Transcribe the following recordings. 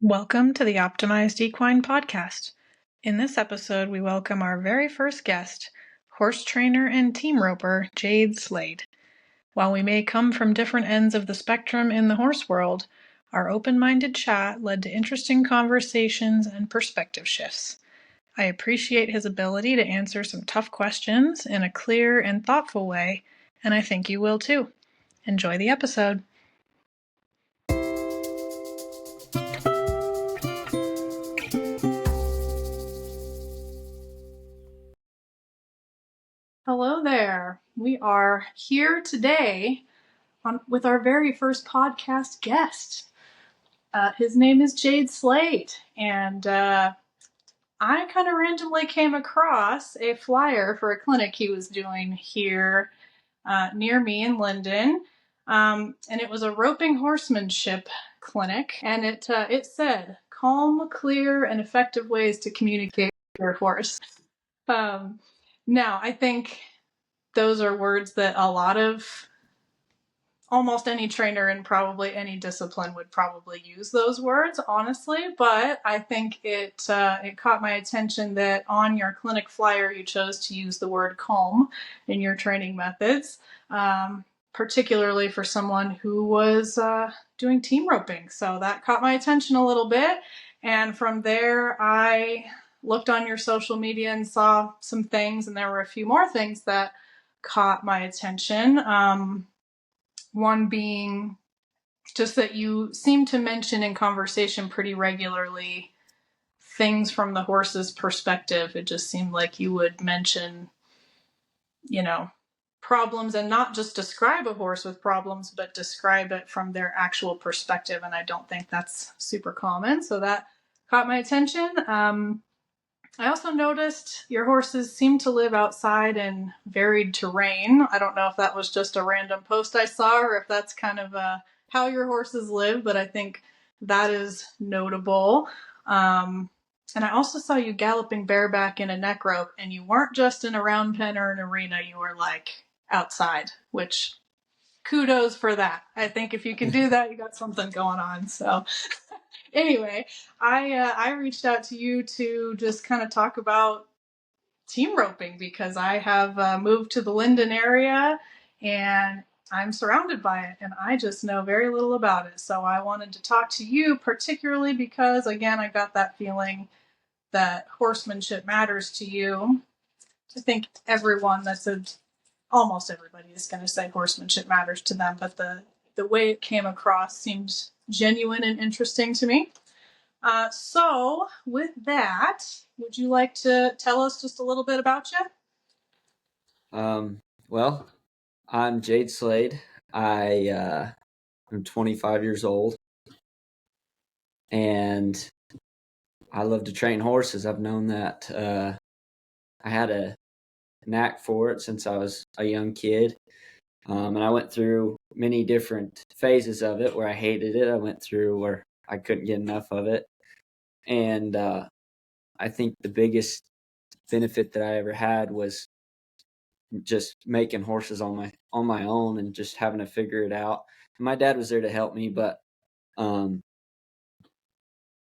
Welcome to the Optimized Equine podcast. In this episode, we welcome our very first guest, horse trainer and team roper, Jayde Slade. While we may come from different ends of the spectrum in the horse world, our open-minded chat led to interesting conversations and perspective shifts. I appreciate his ability to answer some tough questions in a clear and thoughtful way, and I think you will too. Enjoy the episode. Hello there. We are here today with our very first podcast guest. His name is Jayde Slade, and I kind of randomly came across a flyer for a clinic he was doing here near me in Linden, and it was a roping horsemanship clinic, and it said, calm, clear, and effective ways to communicate with your horse. Now, I think those are words that almost any trainer in probably any discipline would probably use those words, honestly. But I think it caught my attention that on your clinic flyer, you chose to use the word calm in your training methods, particularly for someone who was doing team roping. So that caught my attention a little bit. And from there, I looked on your social media and saw some things, and there were a few more things that caught my attention. One being just that you seem to mention in conversation pretty regularly things from the horse's perspective. It just seemed like you would mention, problems and not just describe a horse with problems, but describe it from their actual perspective. And I don't think that's super common. So that caught my attention. I also noticed your horses seem to live outside in varied terrain. I don't know if that was just a random post I saw or if that's kind of how your horses live, but I think that is notable. And I also saw you galloping bareback in a neck rope, and you weren't just in a round pen or an arena, you were like outside, which kudos for that. I think if you can do that, you got something going on. So anyway, I reached out to you to just kind of talk about team roping because I have moved to the Linden area and I'm surrounded by it and I just know very little about it. So I wanted to talk to you particularly because, again, I got that feeling that horsemanship matters to you. I think almost everybody is going to say horsemanship matters to them, but the way it came across seemed genuine and interesting to me. So with that, would you like to tell us just a little bit about you? Well, I'm Jayde Slade. I'm 25 years old, and I love to train horses. I've known that I had a knack for it since I was a young kid, and I went through many different phases of it where I hated it. I went through where I couldn't get enough of it, and I think the biggest benefit that I ever had was just making horses on my own and just having to figure it out. And my dad was there to help me, but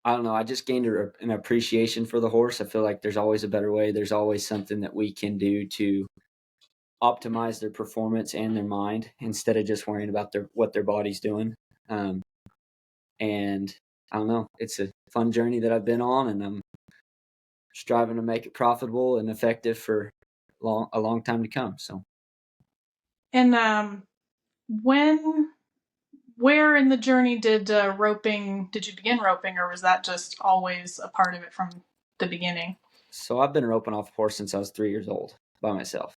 I don't know. I just gained an appreciation for the horse. I feel like there's always a better way. There's always something that we can do to optimize their performance and their mind instead of just worrying about what their body's doing. And I don't know. It's a fun journey that I've been on, and I'm striving to make it profitable and effective for a long time to come. So, and where in the journey did you begin roping, or was that just always a part of it from the beginning? So I've been roping off a horse since I was 3 years old by myself.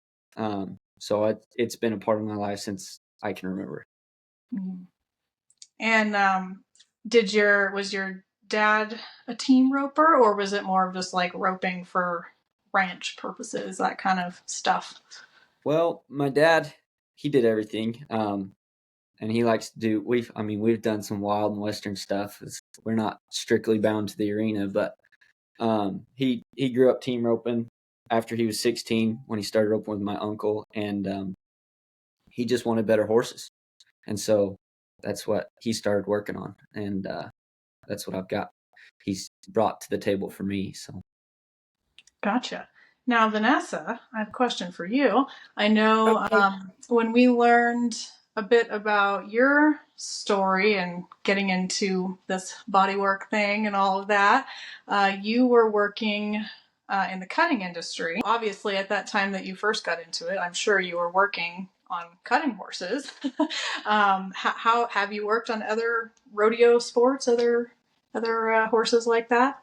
So it's been a part of my life since I can remember. Mm-hmm. And was your dad a team roper, or was it more of just like roping for ranch purposes, that kind of stuff? Well, my dad, he did everything. And he likes to do, we've done some wild and western stuff. We're not strictly bound to the arena, but he grew up team roping after he was 16 when he started roping with my uncle, and he just wanted better horses. And so that's what he started working on, and that's what I've got. he's brought to the table for me. So. Gotcha. Now, Vanessa, I have a question for you. I know Okay. when we learned a bit about your story and getting into this bodywork thing and all of that, you were working in the cutting industry. Obviously, at that time that you first got into it, I'm sure you were working on cutting horses. How have you worked on other rodeo sports, other horses like that?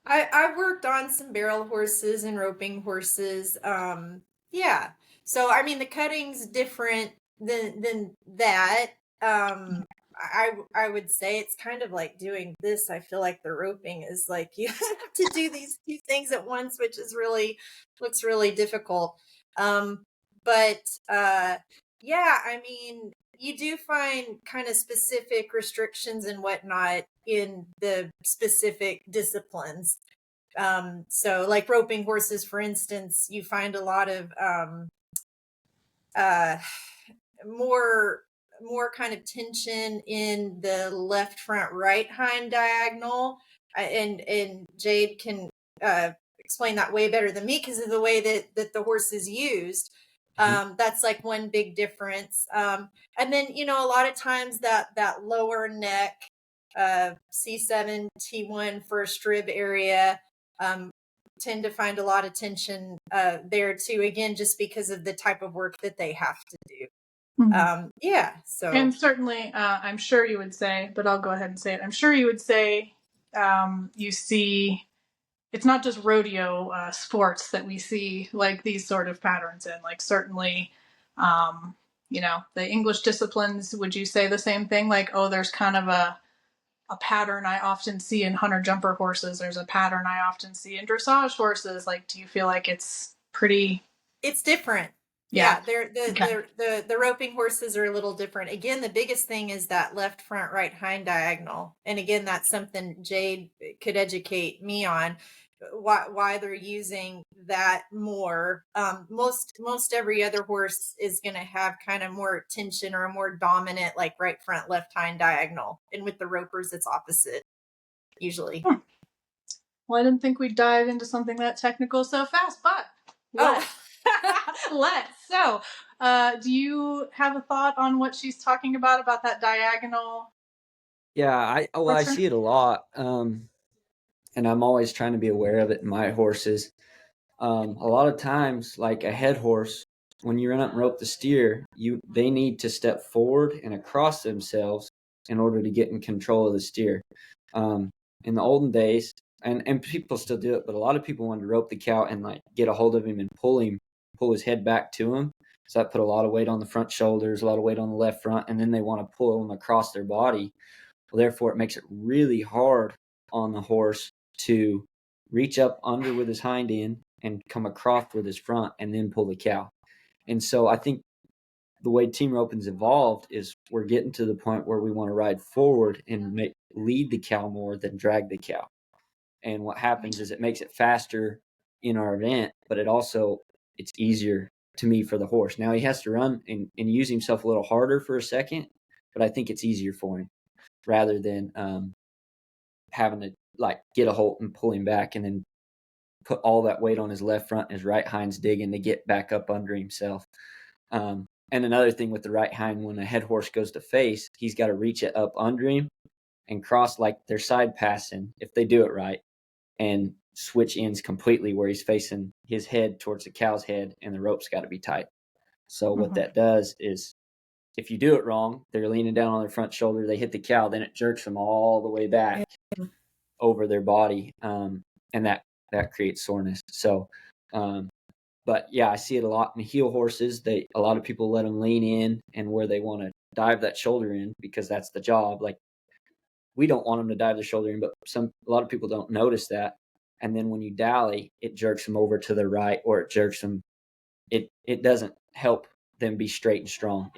I worked on some barrel horses and roping horses. Yeah. So I mean the cutting's different than that. I would say it's kind of like doing this. I feel like the roping is like you have to do these two things at once, which is looks really difficult. But yeah, I mean you do find kind of specific restrictions and whatnot in the specific disciplines. So like roping horses, for instance, you find a lot of uh, more kind of tension in the left front right hind diagonal. And Jayde can explain that way better than me because of the way that the horse is used. That's like one big difference. And then, you know, a lot of times that lower neck, C7, T1 first rib area, tend to find a lot of tension there too, again, just because of the type of work that they have to do. Yeah, so. And certainly, I'm sure you would say, but I'll go ahead and say it. I'm sure you would say you see it's not just rodeo sports that we see like these sort of patterns in. Like certainly, you know, the English disciplines. Would you say the same thing? Like, oh, there's kind of a pattern I often see in hunter jumper horses. There's a pattern I often see in dressage horses. Like, do you feel like it's pretty? It's different. Yeah, the roping horses are a little different. Again, the biggest thing is that left front right hind diagonal. And again, that's something Jayde could educate me on why they're using that more. Most every other horse is going to have kind of more tension or a more dominant like right front left hind diagonal. And with the ropers, it's opposite usually. Well, I didn't think we'd dive into something that technical so fast, but let's. So, do you have a thought on what she's talking about that diagonal? Yeah, I see it a lot, and I'm always trying to be aware of it in my horses. A lot of times, like a head horse, when you run up and rope the steer, they need to step forward and across themselves in order to get in control of the steer. In the olden days, and people still do it, but a lot of people wanted to rope the cow and like get a hold of him and pull his head back to him. So that put a lot of weight on the front shoulders, a lot of weight on the left front, and then they want to pull him across their body. Well, therefore, it makes it really hard on the horse to reach up under with his hind end and come across with his front and then pull the cow. And so I think the way team roping's evolved is we're getting to the point where we want to ride forward and lead the cow more than drag the cow. And what happens is it makes it faster in our event, but it's easier to me for the horse. Now he has to run and use himself a little harder for a second, but I think it's easier for him rather than having to like get a hold and pull him back and then put all that weight on his left front and his right hind's digging to get back up under himself. And another thing with the right hind, when a head horse goes to face, he's got to reach it up under him and cross like they're side passing if they do it right and switch ends completely where he's facing his head towards the cow's head and the rope's got to be tight. So what that does is if you do it wrong, they're leaning down on their front shoulder, they hit the cow, then it jerks them all the way back over their body. And that creates soreness. So, but yeah, I see it a lot in heel horses. A lot of people let them lean in and where they want to dive that shoulder in because that's the job. Like we don't want them to dive the shoulder in, but a lot of people don't notice that. And then when you dally, it jerks them over to the right or it jerks them. It doesn't help them be straight and strong.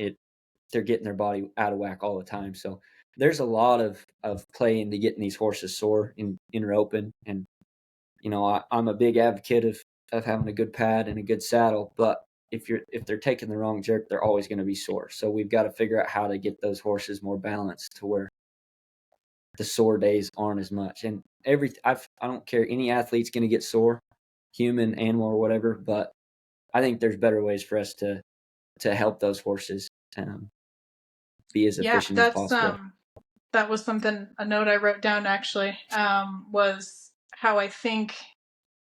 They're getting their body out of whack all the time. So there's a lot of play into getting these horses sore in roping. And, you know, I'm a big advocate of having a good pad and a good saddle, but if they're taking the wrong jerk, they're always going to be sore. So we've got to figure out how to get those horses more balanced to where the sore days aren't as much. And I don't care, any athlete's going to get sore, human, animal, or whatever, but I think there's better ways for us to help those horses be as efficient as possible. That was a note I wrote down actually, was how I think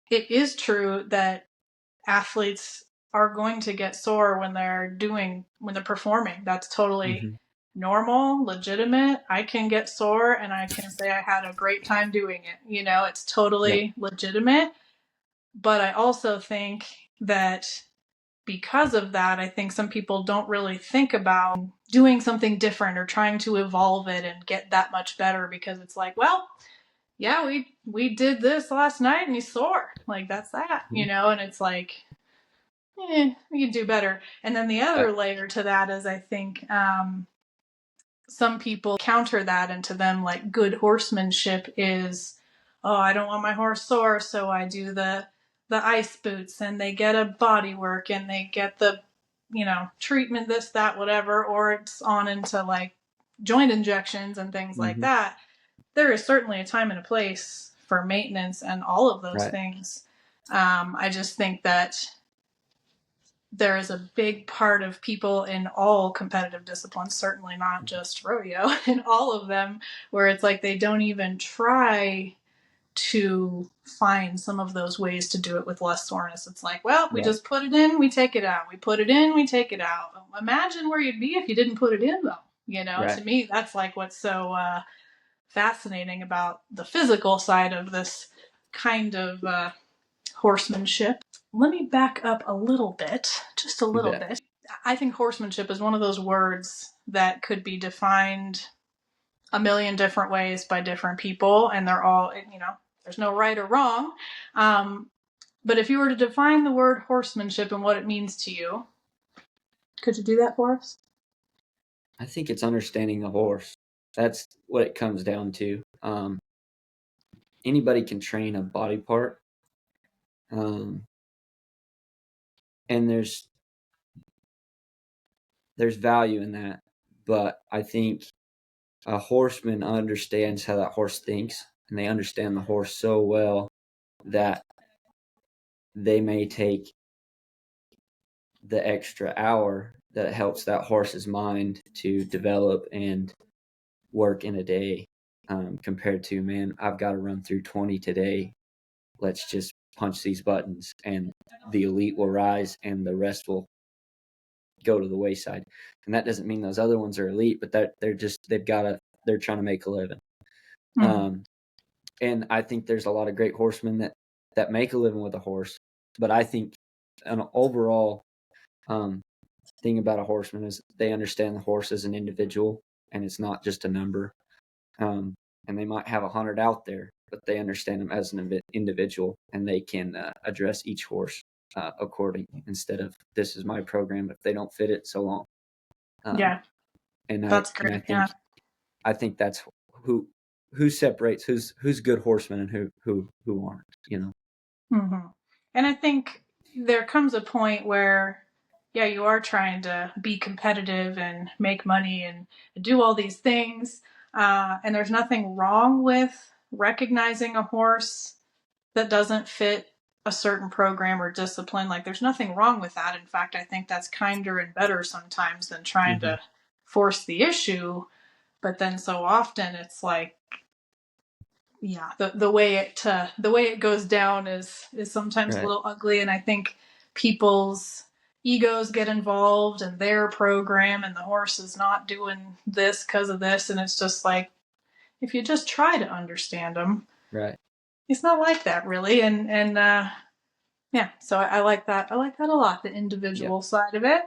it is true that athletes are going to get sore when they're performing. That's totally normal, legitimate. I can get sore and I can say I had a great time doing it. It's totally legitimate. But I also think that because of that, I think some people don't really think about doing something different or trying to evolve it and get that much better, because it's like, well, yeah, we did this last night and he's sore. Like, that's that, and it's like, we can do better. And then the other layer to that is, I think, some people counter that into them, like, good horsemanship is, oh, I don't want my horse sore, so I do the ice boots, and they get a body work, and they get the, treatment, this, that, whatever, or it's on into like joint injections and things like that. There is certainly a time and a place for maintenance and all of those things. I just think that there is a big part of people in all competitive disciplines, certainly not just rodeo, in all of them, where it's like they don't even try to find some of those ways to do it with less soreness. It's like, well, we just put it in, we take it out. We put it in, we take it out. Imagine where you'd be if you didn't put it in, though. To me, that's like what's so fascinating about the physical side of this kind of horsemanship. Let me back up a little bit, just a little bit. I think horsemanship is one of those words that could be defined a million different ways by different people, and they're all, there's no right or wrong. But if you were to define the word horsemanship and what it means to you, could you do that for us? I think it's understanding the horse. That's what it comes down to. Anybody can train a body part. And there's value in that, but I think a horseman understands how that horse thinks, and they understand the horse so well that they may take the extra hour that helps that horse's mind to develop and work in a day, compared to, man, I've got to run through 20 today. Let's just punch these buttons, and the elite will rise and the rest will go to the wayside. And that doesn't mean those other ones are elite, but they're trying to make a living. And I think there's a lot of great horsemen that make a living with a horse. But I think an overall thing about a horseman is they understand the horse as an individual, and it's not just a number. And they might have 100 out there, but they understand them as an individual, and they can address each horse accordingly, instead of, this is my program, if they don't fit it, so long. And that's great. I think that's who separates who's good horsemen and who aren't. And I think there comes a point where, you are trying to be competitive and make money and do all these things, and there's nothing wrong with recognizing a horse that doesn't fit a certain program or discipline. Like, there's nothing wrong with that. In fact, I think that's kinder and better sometimes than trying to force the issue. But then so often it's like, the way it goes down is sometimes a little ugly. And I think people's egos get involved in their program, and the horse is not doing this because of this. And it's just like, if you just try to understand them, it's not like that, really. And so I like that. I like that a lot, the individual side of it.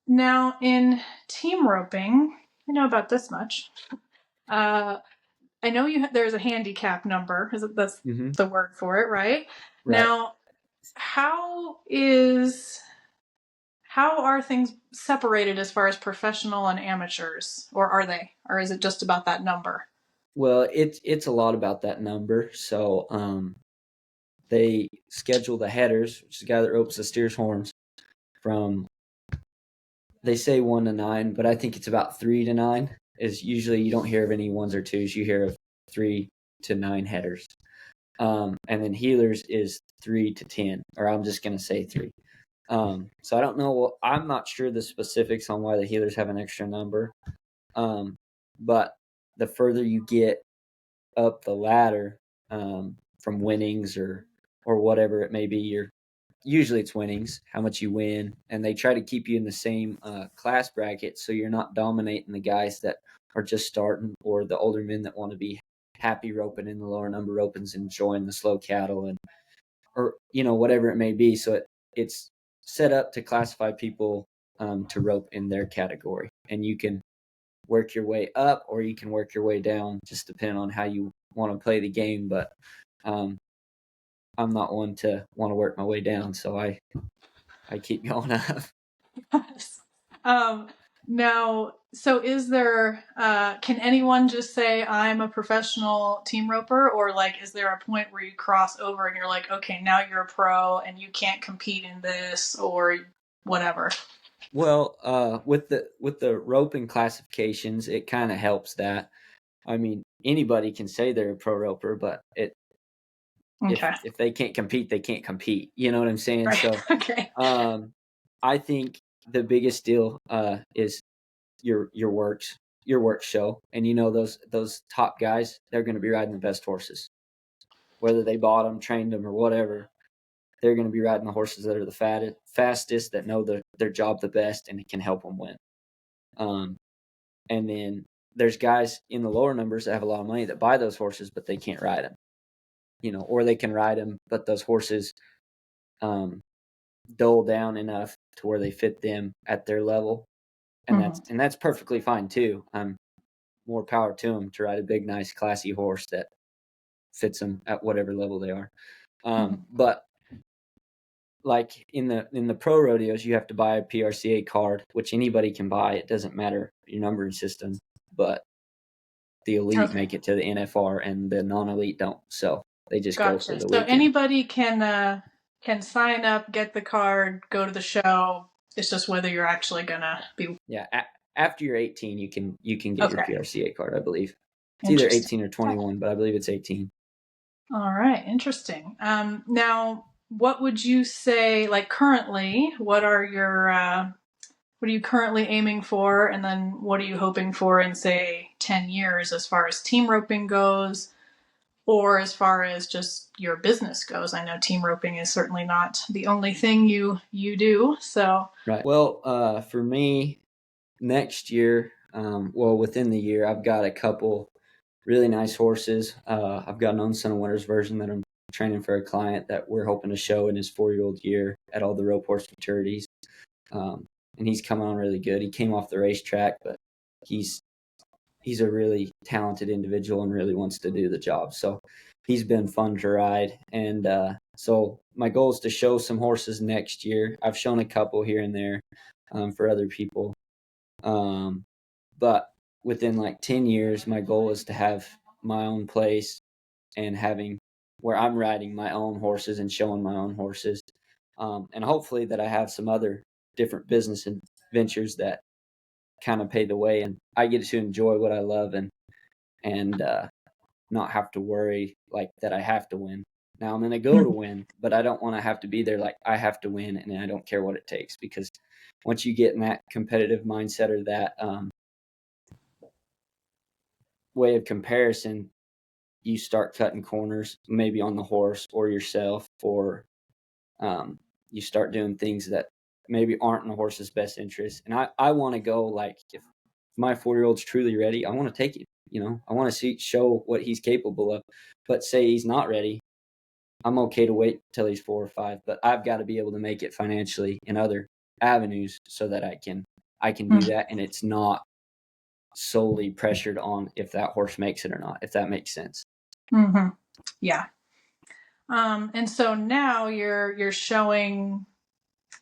Now, in team roping, I know about this much. I know there's a handicap number. That's the word for it, right? Now, how are things separated as far as professional and amateurs, or are they, or is it just about that number? Well, it's a lot about that number. So they schedule the headers, which is the guy that ropes the steer's horns, from, they say 1 to 9, but I think it's about 3 to 9. is usually you don't hear of any ones or twos. You hear of 3 to 9 headers. And then heelers is 3 to 10, or I'm just going to say 3. So I don't know. I'm not sure the specifics on why the heelers have an extra number. But the further you get up the ladder, from winnings or whatever it may be, usually it's winnings, how much you win, and they try to keep you in the same class bracket so you're not dominating the guys that are just starting or the older men that want to be happy roping in the lower number opens and enjoying the slow cattle and or whatever it may be. So it's set up to classify people to rope in their category, and you can work your way up or you can work your way down, just depending on how you want to play the game. But I'm not one to want to work my way down, so I keep going up. Yes. Now, so is there, can anyone just say I'm a professional team roper, or like, is there a point where you cross over and you're like, okay, now you're a pro and you can't compete in this or whatever? Well, with the roping classifications, it kind of helps that. I mean, anybody can say they're a pro roper, but Okay. if they can't compete, they can't compete. You know what I'm saying? Right. So, Okay. I think the biggest deal is your work show, and those top guys, they're going to be riding the best horses, whether they bought them, trained them, or whatever. They're going to be riding the horses that are the fastest, that know their job the best, and it can help them win. And then there's guys in the lower numbers that have a lot of money that buy those horses, but they can't ride them, or they can ride them, but those horses dull down enough to where they fit them at their level. And that's perfectly fine too. More power to them to ride a big, nice, classy horse that fits them at whatever level they are. But like in the pro rodeos, you have to buy a PRCA card, which anybody can buy. It doesn't matter your numbering system, but the elite make it to the NFR and the non-elite don't. So they just go for the weekend. So anybody can sign up, get the card, go to the show. It's just whether you're actually gonna be. Yeah, after you're 18, you can get your PRCA card, I believe. It's either 18 or 21, but I believe it's 18. All right, interesting. Now, what would you say, like currently, what are you currently aiming for? And then what are you hoping for in, say, 10 years as far as team roping goes, or as far as just your business goes? I know team roping is certainly not the only thing you do. So, right. Well, for me, next year, within the year, I've got a couple really nice horses. I've got an Own Son of Winters version that I'm training for a client that we're hoping to show in his 4-year-old year at all the rope horse maturities. And he's coming on really good. He came off the racetrack, but he's a really talented individual and really wants to do the job. So he's been fun to ride. And so my goal is to show some horses next year. I've shown a couple here and there for other people. But within like 10 years, my goal is to have my own place and having where I'm riding my own horses and showing my own horses. And hopefully that I have some other different business and ventures that kind of pay the way, and I get to enjoy what I love and not have to worry like that I have to win. Now I'm going to go to win, but I don't want to have to be there like I have to win and I don't care what it takes, because once you get in that competitive mindset or that way of comparison, you start cutting corners maybe on the horse or yourself, or you start doing things that maybe aren't in the horse's best interest. And I want to go, like, if my 4-year-old's truly ready, I want to take it. I want to show what he's capable of. But say he's not ready, I'm okay to wait till he's 4 or 5. But I've got to be able to make it financially in other avenues so that I can do that, and it's not solely pressured on if that horse makes it or not, if that makes sense. Mm-hmm. Yeah. And so now you're showing.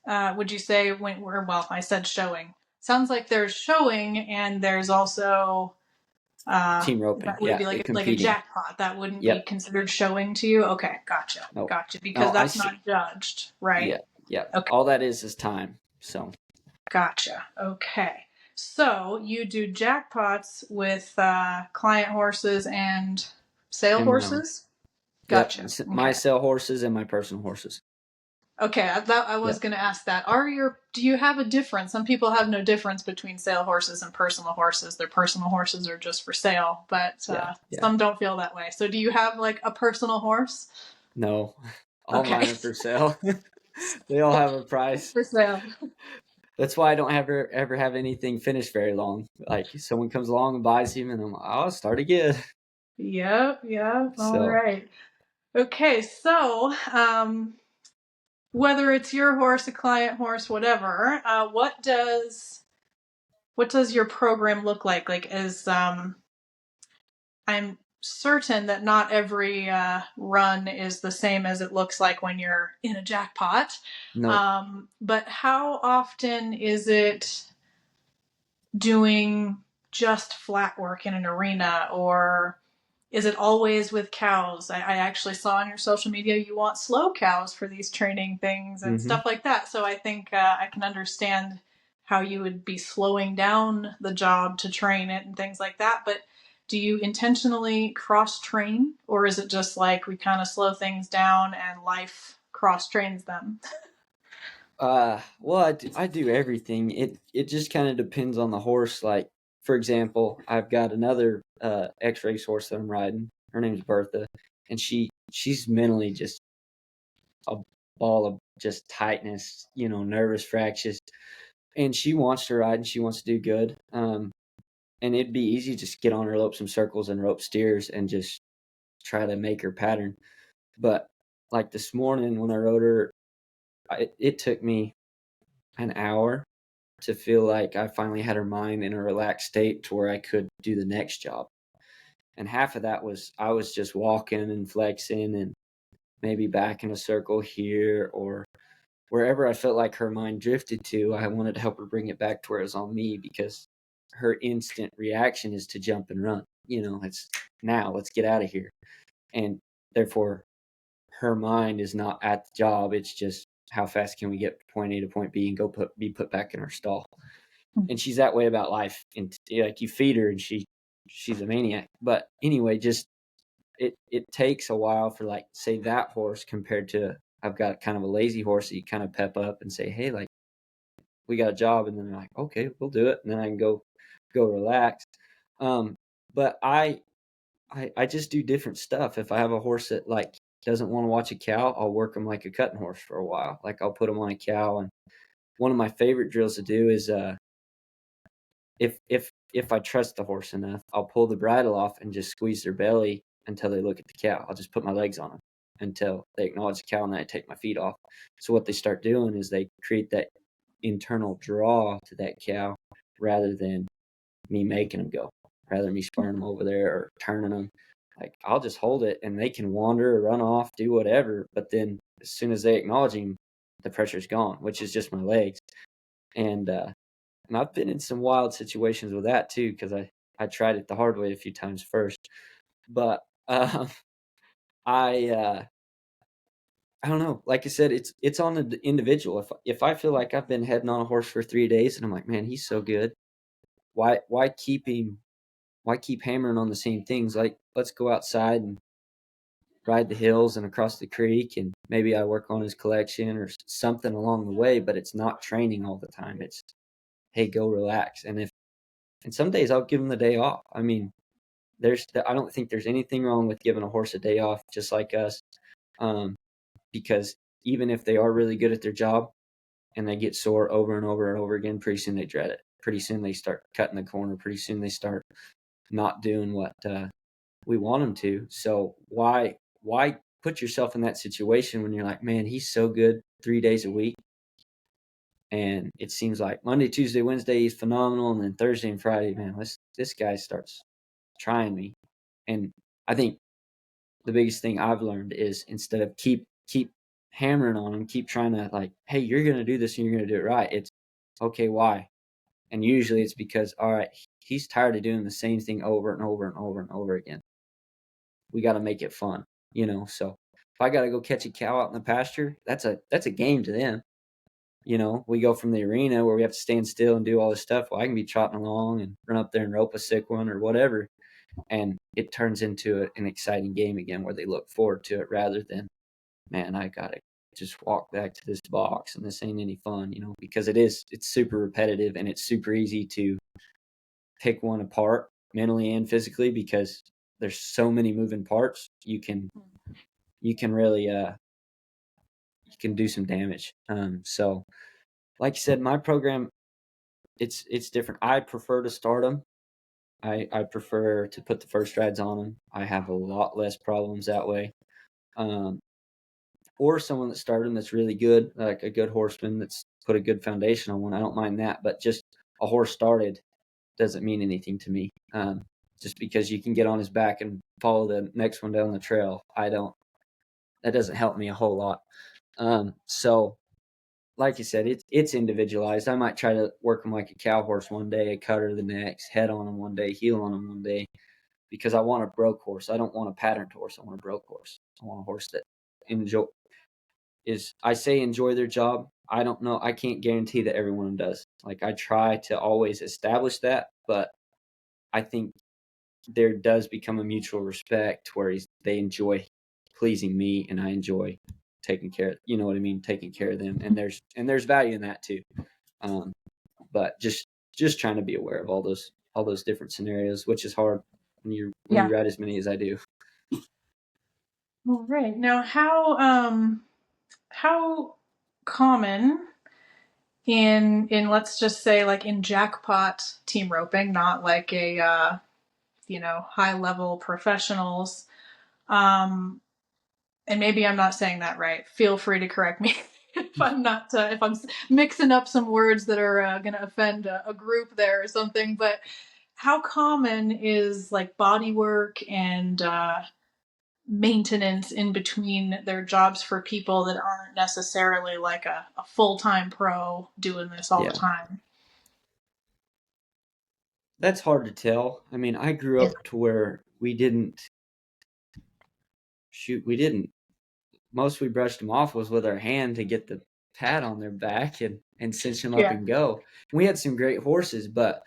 Would you say I said showing. Sounds like there's showing and there's also team roping. That would be like a jackpot. That wouldn't be considered showing to you. Okay, gotcha. Nope. Gotcha. Because that's not judged, right? Yeah. Okay. All that is time. So. Gotcha. Okay. So you do jackpots with client horses and sale And my own. horses? Yep. Gotcha. My Okay. sale horses and my personal horses. Okay, I was Yep. going to ask that. Do you have a difference? Some people have no difference between sale horses and personal horses. Their personal horses are just for sale, but Yeah. some don't feel that way. So do you have like a personal horse? No, all Okay. mine are for sale. They all have a price. For sale. That's why I don't ever have anything finished very long. Like someone comes along and buys him, and I'm like, I'll start again. Yep, all So right. Okay, so whether it's your horse, a client horse, whatever, what does your program look like? Like, I'm certain that not every run is the same as it looks like when you're in a jackpot. no, But how often is it doing just flat work in an arena, or is it always with cows? I actually saw on your social media you want slow cows for these training things and mm-hmm. stuff like that. So I think I can understand how you would be slowing down the job to train it and things like that. But do you intentionally cross train, or is it just like we kind of slow things down and life cross trains them? Well, I do everything. It just kind of depends on the horse. Like, for example, I've got another X-race horse that I'm riding. Her name's Bertha, and she's mentally just a ball of just tightness, nervous fractious, and she wants to ride and she wants to do good. And it'd be easy to just get on her, lope some circles and rope steers and just try to make her pattern. But like this morning when I rode her, it took me an hour to feel like I finally had her mind in a relaxed state to where I could do the next job. And half of that was I was just walking and flexing and maybe back in a circle here or wherever I felt like her mind drifted to. I wanted to help her bring it back to where it was on me, because her instant reaction is to jump and run. It's now, let's get out of here. And therefore, her mind is not at the job. It's just how fast can we get point A to point B and be put back in her stall. And she's that way about life. And like you feed her and she's a maniac. But anyway, just it takes a while for, like, say that horse compared to I've got kind of a lazy horse that you kind of pep up and say, hey, like, we got a job, and then they're like, okay, we'll do it, and then I can go relax. But I just do different stuff. If I have a horse that like doesn't want to watch a cow, I'll work them like a cutting horse for a while. Like I'll put them on a cow, and one of my favorite drills to do is if I trust the horse enough, I'll pull the bridle off and just squeeze their belly until they look at the cow. I'll just put my legs on them until they acknowledge the cow, and then I take my feet off. So what they start doing is they create that internal draw to that cow rather than me making them go, rather than me spurring them over there or turning them. Like I'll just hold it and they can wander or run off, do whatever. But then as soon as they acknowledge him, the pressure's gone, which is just my legs. And I've been in some wild situations with that too, because I tried it the hard way a few times first. But I don't know. Like I said, it's on the individual. If I feel like I've been heading on a horse for 3 days and I'm like, man, he's so good, why keep him? Why keep hammering on the same things? Like, let's go outside and ride the hills and across the creek, and maybe I work on his collection or something along the way. But it's not training all the time. It's, hey, go relax. And some days I'll give him the day off. I mean, I don't think there's anything wrong with giving a horse a day off, just like us, because even if they are really good at their job and they get sore over and over and over again, pretty soon they dread it. Pretty soon they start cutting the corner. Pretty soon they start not doing what we want them to. So why put yourself in that situation when you're like, man, he's so good 3 days a week, and it seems like Monday, Tuesday, Wednesday he's phenomenal, and then Thursday and Friday, man, this guy starts trying me. And I think the biggest thing I've learned is, instead of keep hammering on him, keep trying to, like, hey, you're going to do this and you're going to do it right, it's okay, why? And usually it's because, all right, he's tired of doing the same thing over and over and over and over again. We got to make it fun, So if I got to go catch a cow out in the pasture, that's a game to them. You know, we go from the arena where we have to stand still and do all this stuff. Well, I can be trotting along and run up there and rope a sick one or whatever. And it turns into an exciting game again where they look forward to it rather than, man, I got to just walk back to this box and this ain't any fun, you know, because it's super repetitive and it's super easy to pick one apart mentally and physically because there's so many moving parts. You can really, you can do some damage. So like you said, my program, it's different. I prefer to start them. I prefer to put the first rides on them. I have a lot less problems that way. Or someone that started them that's really good, like a good horseman that's put a good foundation on one. I don't mind that, but just a horse started doesn't mean anything to me. Just because you can get on his back and follow the next one down the trail, that doesn't help me a whole lot. So like you said, it's individualized. I might try to work them like a cow horse one day, a cutter the next, head on them one day, heel on them one day, because I want a broke horse. I don't want a patterned horse. I want a broke horse. I want a horse that enjoy their job. I don't know. I can't guarantee that everyone does. Like I try to always establish that, but I think there does become a mutual respect where they enjoy pleasing me and I enjoy taking care of, you know what I mean, taking care of them, and there's value in that too. But just trying to be aware of all those different scenarios, which is hard when you ride as many as I do. All right. Now, how common in let's just say like in jackpot team roping, not like a high level professionals, and maybe I'm not saying that right. Feel free to correct me if I'm not if I'm mixing up some words that are going to offend a group there or something. But how common is like body work and maintenance in between their jobs for people that aren't necessarily like a full-time pro doing this all the time? That's hard to tell. I mean, I grew up to where we didn't. Most we brushed them off was with our hand to get the pad on their back and cinch them up and go. We had some great horses, but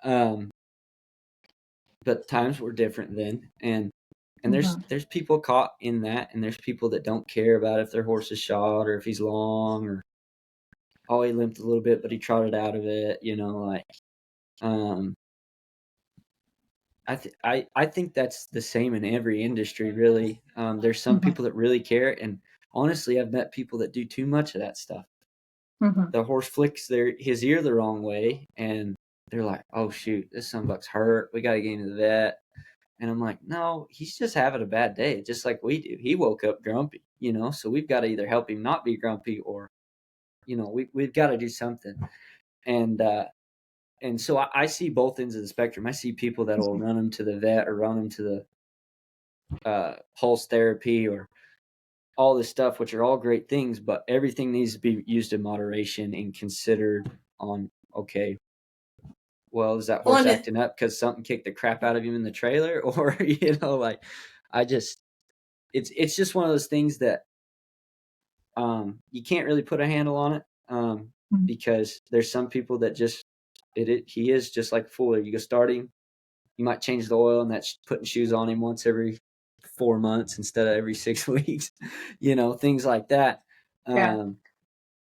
times were different then. And there's people caught in that, and there's people that don't care about if their horse is shot or if he's long or he limped a little bit, but he trotted out of it. You know, like I think that's the same in every industry, really. There's some people that really care, and honestly, I've met people that do too much of that stuff. The horse flicks his ear the wrong way, and they're like, "Oh shoot, this sonbuck's hurt. We got to get him to the vet." And I'm like, "No, he's just having a bad day, just like we do. He woke up grumpy, you know. So we've got to either help him not be grumpy, or, you know, we've got to do something." And so I see both ends of the spectrum. I see people that will run them to the vet or run them to the pulse therapy or all this stuff, which are all great things, but everything needs to be used in moderation and considered on, okay, well, is that horse acting up because something kicked the crap out of him in the trailer? Or, you know, like, it's just one of those things that you can't really put a handle on it because there's some people that just, he is just like a Fuller. You go starting, you might change the oil, and that's putting shoes on him once every 4 months instead of every 6 weeks, you know, things like that.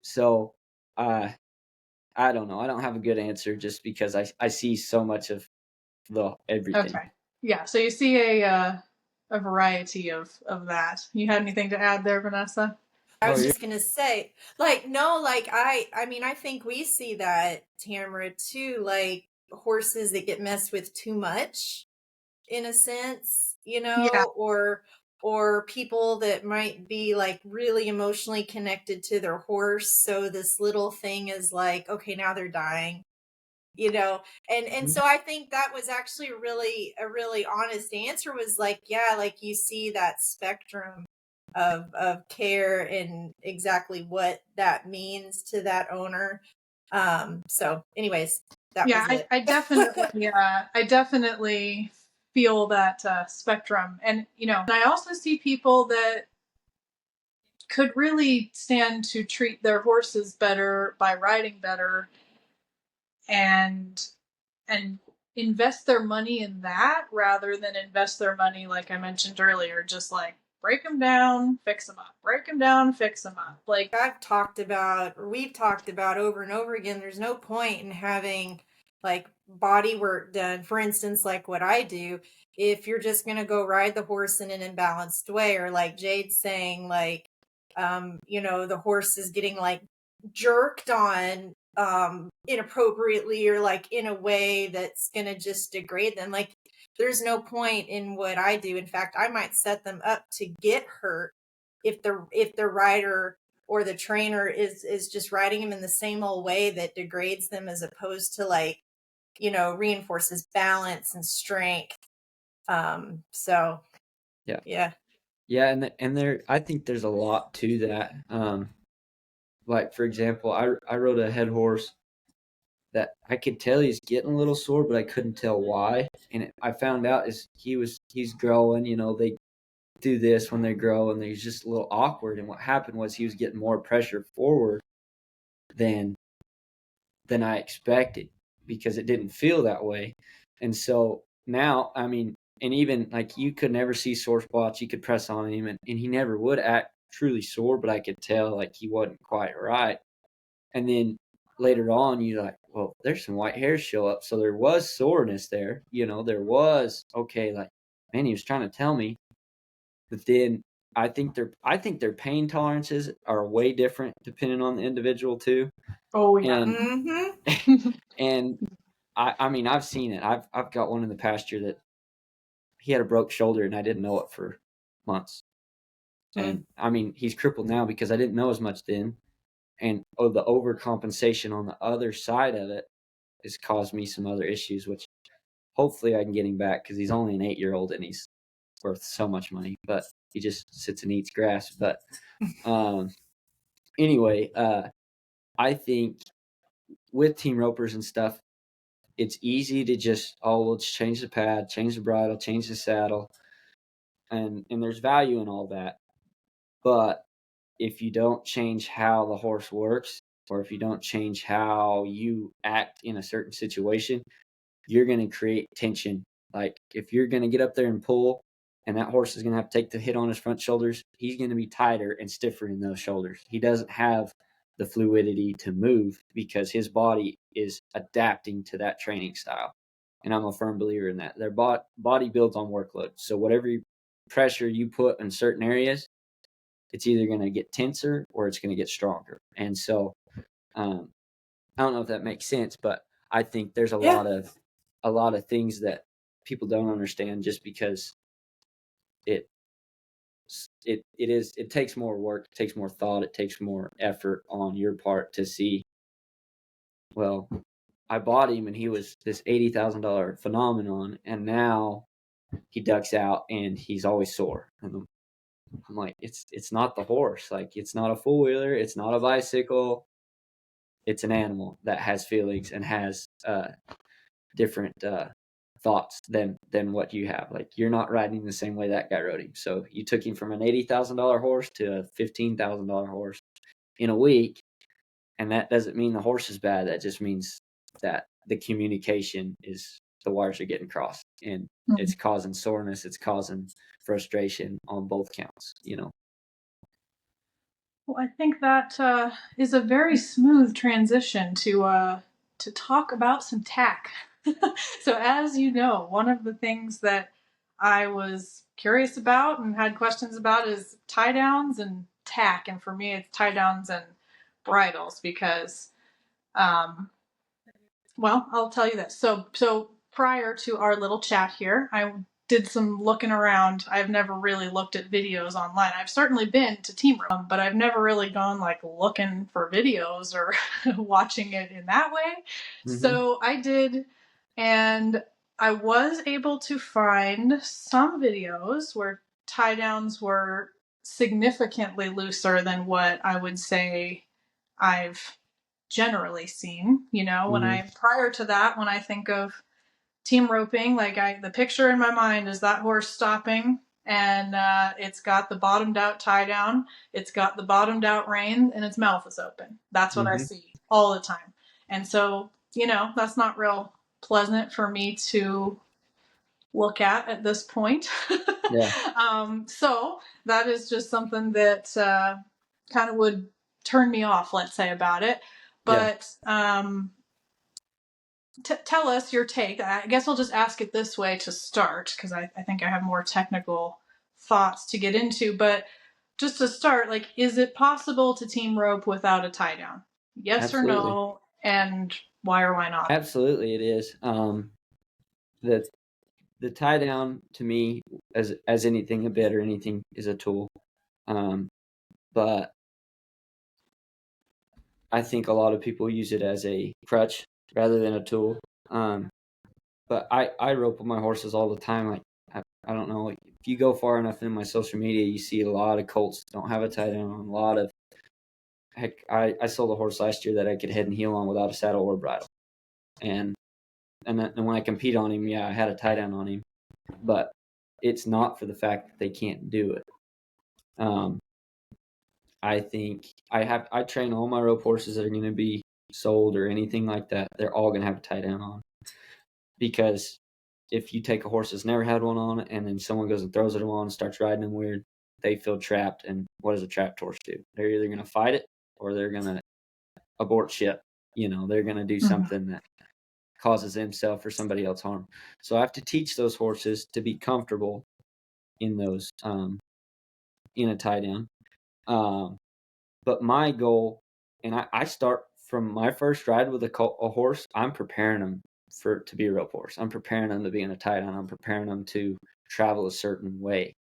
So I don't know. I don't have a good answer just because I see so much of everything. Okay. Yeah. So you see a variety of that. You had anything to add there, Vanessa? I was just gonna say, like, no, like I mean, I think we see that, Tamara, too, like horses that get messed with too much, in a sense, you know, or people that might be like really emotionally connected to their horse. So this little thing is like, okay, now they're dying, you know, and so I think that was actually a really honest answer, was like, yeah, like you see that spectrum of care and exactly what that means to that owner. So anyways, that was it. I definitely feel that spectrum. And, you know, I also see people that could really stand to treat their horses better by riding better and invest their money in that rather than invest their money, like I mentioned earlier, just like break them down, fix them up, break them down, fix them up. Like we've talked about over and over again, there's no point in having like body work done. For instance, like what I do, if you're just going to go ride the horse in an imbalanced way, or like Jayde's saying, like, the horse is getting like jerked on inappropriately, or like in a way that's going to just degrade them. Like, there's no point in what I do. In fact, I might set them up to get hurt if the rider or the trainer is just riding them in the same old way that degrades them, as opposed to like, reinforces balance and strength. So yeah. And there, I think there's a lot to that. Like for example, I rode a head horse that I could tell he's getting a little sore, but I couldn't tell why. And I found out is he's growing. They do this when they grow, and he's just a little awkward. And what happened was he was getting more pressure forward than I expected, because it didn't feel that way. And so now, I mean, and even like you could never see sore spots. You could press on him, and he never would act truly sore, but I could tell like he wasn't quite right. And then later on, you're like, well, there's some white hairs show up. So there was soreness there. There was, okay, like, man, he was trying to tell me. But then I think their pain tolerances are way different depending on the individual too. Oh yeah. And and I mean, I've seen it. I've got one in the pasture that he had a broke shoulder, and I didn't know it for months. And I mean, he's crippled now because I didn't know as much then. And the overcompensation on the other side of it has caused me some other issues, which hopefully I can get him back, because he's only an 8-year-old and he's worth so much money, but he just sits and eats grass. But anyway, I think with team ropers and stuff, it's easy to just, let's change the pad, change the bridle, change the saddle. And there's value in all that. But if you don't change how the horse works, or if you don't change how you act in a certain situation, you're going to create tension. Like if you're going to get up there and pull, and that horse is going to have to take the hit on his front shoulders, he's going to be tighter and stiffer in those shoulders. He doesn't have the fluidity to move because his body is adapting to that training style. And I'm a firm believer in that. Their body builds on workload. So whatever pressure you put in certain areas, it's either going to get tenser or it's going to get stronger. And so I don't know if that makes sense, but I think there's a lot of things that people don't understand, just because it takes more work, it takes more thought, it takes more effort on your part to see, well, I bought him and he was this $80,000 phenomenon, and now he ducks out and he's always sore. And I'm like, it's not the horse. Like, it's not a four-wheeler. It's not a bicycle. It's an animal that has feelings and has different thoughts than what you have. Like, you're not riding the same way that guy rode him. So you took him from an $80,000 horse to a $15,000 horse in a week, and that doesn't mean the horse is bad. That just means that the communication is, the wires are getting crossed, and it's causing soreness. It's causing frustration on both counts, Well, I think that is a very smooth transition to talk about some tack. So as you know, one of the things that I was curious about and had questions about is tie downs and tack. And for me, it's tie downs and bridles because, well, I'll tell you this. So prior to our little chat here, I did some looking around. I've never really looked at videos online. I've certainly been to team room, but I've never really gone like looking for videos or watching it in that way. So I did, and I was able to find some videos where tie downs were significantly looser than what I would say I've generally seen. When prior to that, when I think of team roping, like the picture in my mind is that horse stopping and it's got the bottomed out tie down, it's got the bottomed out rein, and its mouth is open. That's what I see all the time. And so, that's not real pleasant for me to look at this point. Yeah. So that is just something that kind of would turn me off, let's say, about it. But tell us your take. I guess I'll just ask it this way to start, because I think I have more technical thoughts to get into. But just to start, like, is it possible to team rope without a tie down? Yes Absolutely. or no? And why or why not? Absolutely, it is. The tie down, to me, as anything, a bit or anything, is a tool. But I think a lot of people use it as a crutch rather than a tool. But I rope with my horses all the time. Like, I don't know, like, if you go far enough in my social media, you see a lot of colts don't have a tie down on. A lot of, heck, I sold a horse last year that I could head and heel on without a saddle or bridle. And when I compete on him, I had a tie down on him. But it's not for the fact that they can't do it. I think I train all my rope horses that are going to be sold or anything like that. They're all going to have a tie down on, because if you take a horse that's never had one on and then someone goes and throws it on and starts riding them weird, they feel trapped. And what does a trapped horse do? They're either going to fight it or they're going to abort ship. They're going to do something that causes themselves or somebody else harm. So I have to teach those horses to be comfortable in those in a tie down. But my goal, and I start from my first ride with a horse, I'm preparing them to be a rope horse. I'm preparing them to be in a tie down. I'm preparing them to travel a certain way.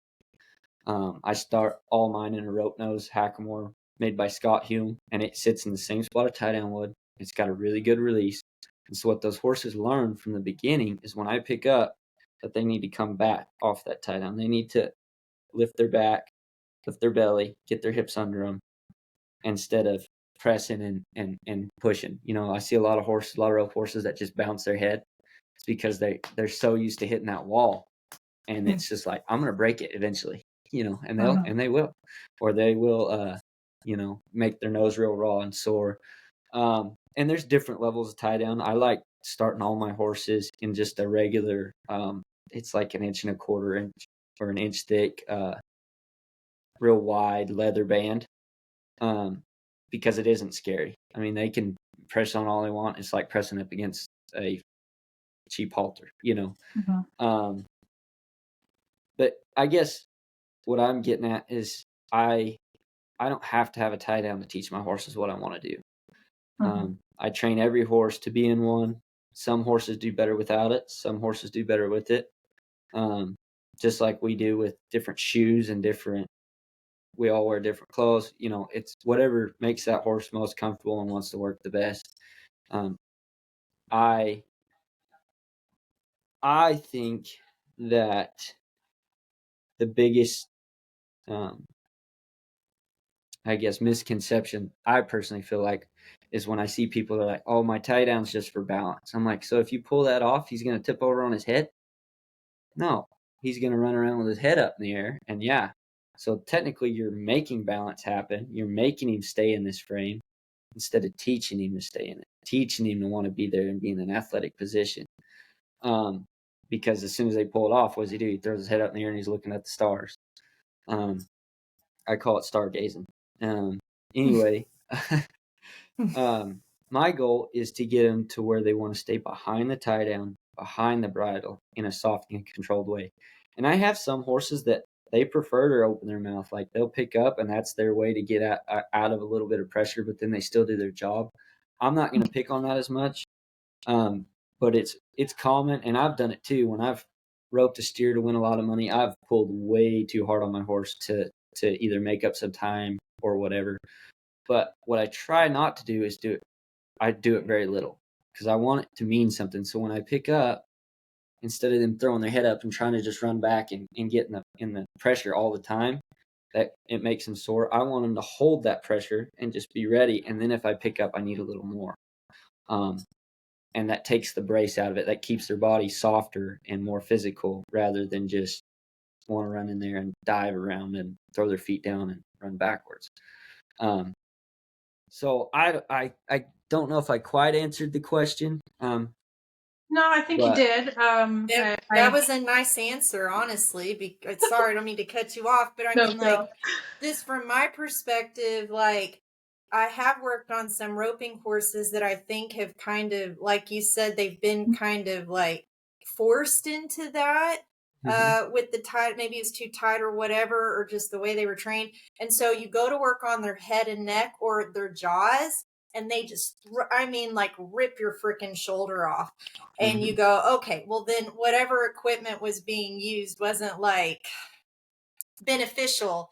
I start all mine in a rope nose hackamore made by Scott Hume, and it sits in the same spot a tie down would. It's got a really good release. And so what those horses learn from the beginning is when I pick up that they need to come back off that tie down. They need to lift their back, lift their belly, get their hips under them, instead of pressing and pushing. I see a lot of rope horses that just bounce their head. It's because they're so used to hitting that wall, and it's just like, I'm gonna break it eventually, and they will, or they will, make their nose real raw and sore. And there's different levels of tie down. I like starting all my horses in just a regular, it's like 1.25 inch or an inch thick, real wide leather band. Because it isn't scary. I mean, they can press on all they want. It's like pressing up against a cheap halter, But I guess what I'm getting at is I don't have to have a tie down to teach my horses what I want to do. I train every horse to be in one. Some horses do better without it. Some horses do better with it. Just like we do with different shoes and we all wear different clothes. It's whatever makes that horse most comfortable and wants to work the best. I think that the biggest, misconception I personally feel like is when I see people that are like, oh, my tie down's just for balance. I'm like, so if you pull that off, he's going to tip over on his head? No, he's going to run around with his head up in the air. And so technically you're making balance happen. You're making him stay in this frame instead of teaching him to stay in it, teaching him to want to be there and be in an athletic position. Because as soon as they pull it off, what does he do? He throws his head up in the air and he's looking at the stars. I call it stargazing. Anyway, my goal is to get them to where they want to stay behind the tie down, behind the bridle, in a soft and controlled way. And I have some horses that they prefer to open their mouth. Like, they'll pick up and that's their way to get out of a little bit of pressure, but then they still do their job. I'm not going to pick on that as much. But it's common, and I've done it too. When I've roped a steer to win a lot of money, I've pulled way too hard on my horse to either make up some time or whatever. But what I try not to do is do it. I do it very little because I want it to mean something. So when I pick up, instead of them throwing their head up and trying to just run back and get in the pressure all the time, that it makes them sore. I want them to hold that pressure and just be ready. And then if I pick up, I need a little more. And that takes the brace out of it. That keeps their body softer and more physical rather than just want to run in there and dive around and throw their feet down and run backwards. So I don't know if I quite answered the question. No, I think you did. That was a nice answer, honestly. Sorry, I don't mean to cut you off, but I mean, like, this from my perspective, like, I have worked on some roping horses that I think have kind of, like you said, they've been kind of like forced into that with the tight, maybe it's too tight or whatever, or just the way they were trained. And so you go to work on their head and neck or their jaws, and they just, I mean, like, rip your freaking shoulder off. And you go, okay, well, then whatever equipment was being used wasn't like beneficial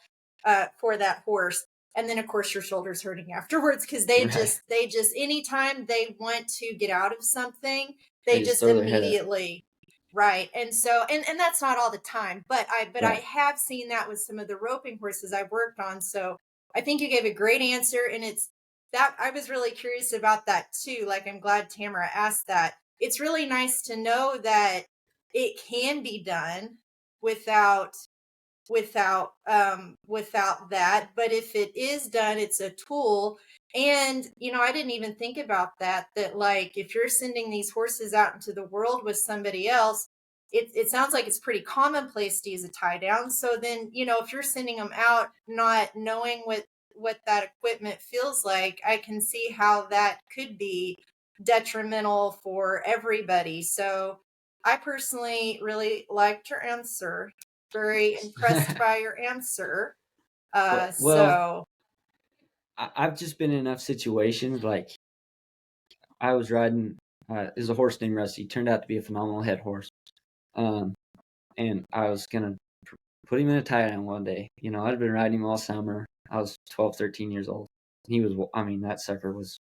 for that horse. And then of course your shoulder's hurting afterwards, because they just anytime they want to get out of something, they just immediately, right. And so and that's not all the time, but I have seen that with some of the roping horses I've worked on. So I think you gave a great answer, and it's that I was really curious about that too. Like, I'm glad Tamara asked that. It's really nice to know that it can be done without that. But if it is done, it's a tool. And, you know, I didn't even think about that like, if you're sending these horses out into the world with somebody else, it sounds like it's pretty commonplace to use a tie down. So then, you know, if you're sending them out not knowing what that equipment feels like, I can see how that could be detrimental for everybody. So I personally really liked your answer. Very impressed by your answer. So I've just been in enough situations. Like, I was riding, there's a horse named Rusty, turned out to be a phenomenal head horse. And I was going to put him in a tie down one day. You know, I'd been riding him all summer. I was 12, 13 years old. He was, I mean, that sucker was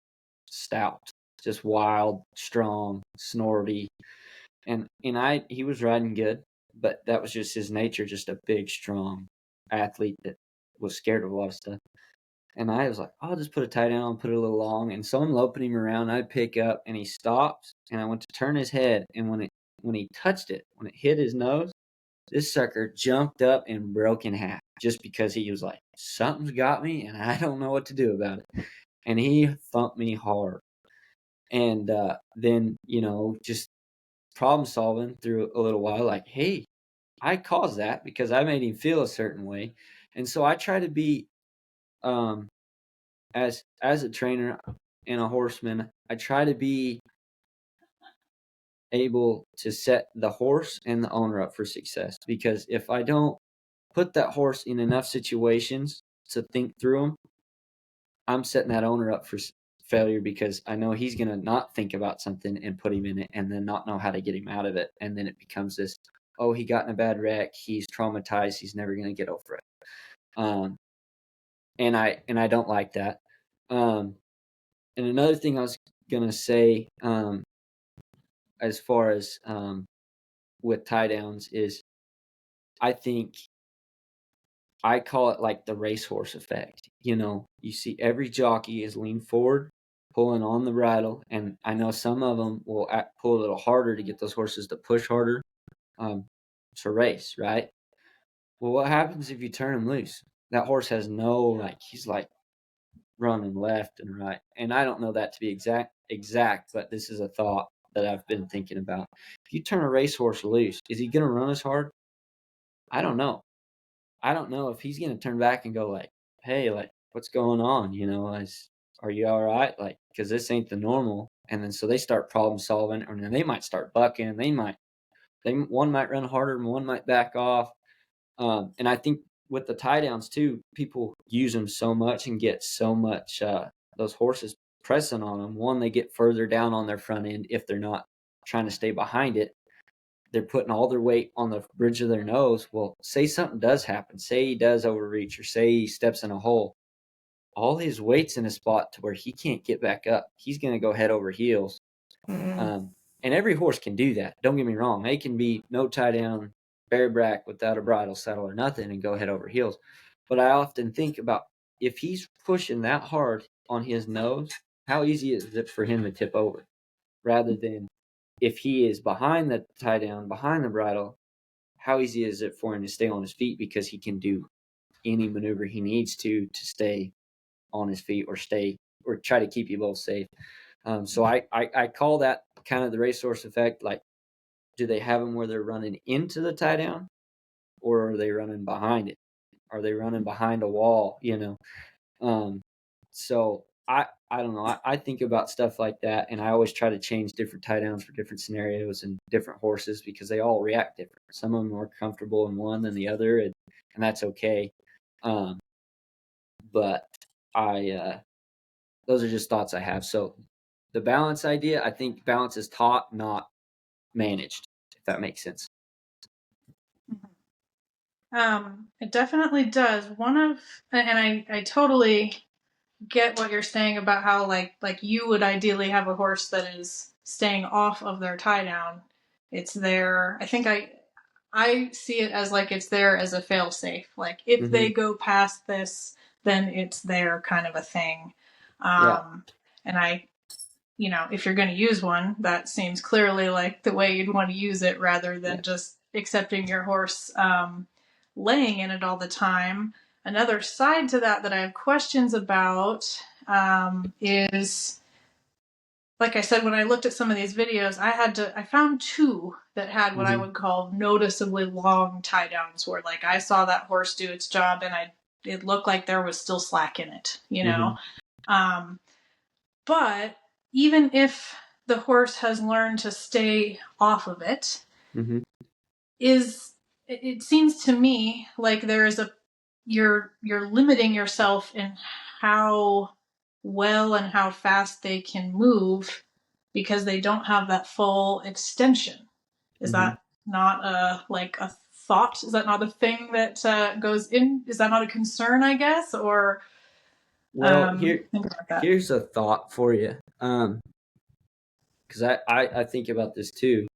stout, just wild, strong, snorty. And he was riding good, but that was just his nature, just a big, strong athlete that was scared of a lot of stuff. And I was like, I'll just put a tie down, put it a little long. And so I'm loping him around. I'd pick up, and he stops, and I went to turn his head. And when he touched it, when it hit his nose, this sucker jumped up and broke in half, just because he was like, something's got me, and I don't know what to do about it. And he thumped me hard. And then, you know, just problem solving through a little while, like, hey, I caused that because I made him feel a certain way. And so I try to be, as a trainer and a horseman, I try to be able to set the horse and the owner up for success. Because if I don't put that horse in enough situations to think through them, I'm setting that owner up for failure, because I know he's going to not think about something and put him in it and then not know how to get him out of it. And then it becomes this, oh, he got in a bad wreck, he's traumatized, he's never going to get over it. And I don't like that. And another thing I was going to say, as far as with tie downs, is I think I call it like the racehorse effect. You know, you see every jockey is lean forward, pulling on the bridle, and I know some of them will pull a little harder to get those horses to push harder to race, right? Well, what happens if you turn him loose? That horse has no, like, he's like running left and right. And I don't know that to be exact, but this is a thought that I've been thinking about. If you turn a racehorse loose, is he going to run as hard? I don't know. I don't know if he's going to turn back and go like, hey, like, what's going on? You know, are you all right? Like, because this ain't the normal. And then so they start problem solving, and then they might start bucking. One might run harder and one might back off. And I think with the tie downs too, people use them so much and get so much, those horses pressing on them. One, they get further down on their front end if they're not trying to stay behind it. They're putting all their weight on the bridge of their nose. Well, say something does happen. Say he does overreach, or say he steps in a hole. All his weight's in a spot to where he can't get back up. He's going to go head over heels. And every horse can do that. Don't get me wrong. They can be no tie down, bareback without a bridle, saddle, or nothing, and go head over heels. But I often think about, if he's pushing that hard on his nose, how easy is it for him to tip over? Rather than if he is behind the tie down, behind the bridle, how easy is it for him to stay on his feet, because he can do any maneuver he needs to stay on his feet or try to keep you both safe. So I call that kind of the racehorse effect. Like, do they have them where they're running into the tie down, or are they running behind it? Are they running behind a wall? So I don't know. I think about stuff like that, and I always try to change different tie downs for different scenarios and different horses, because they all react different. Some of them are more comfortable in one than the other, and that's okay. But those are just thoughts I have. So the balance idea, I think balance is taught, not managed, if that makes sense. It definitely does. And I totally get what you're saying about how like you would ideally have a horse that is staying off of their tie down. It's there. I think I see it as like it's there as a fail safe. Like if they go past this, then it's there, kind of a thing. And if you're going to use one, that seems clearly like the way you'd want to use it, rather than just accepting your horse laying in it all the time. Another side to that I have questions about is, like I said, when I looked at some of these videos, I found two that had what I would call noticeably long tie downs, where like I saw that horse do its job and it looked like there was still slack in it, but even if the horse has learned to stay off of it, it seems to me like there is you're limiting yourself in how well and how fast they can move, because they don't have that full extension. Is that not a thought? Is that not a thing that goes in? Is that not a concern, I guess? Or well, here's a thought for you, because I think about this too.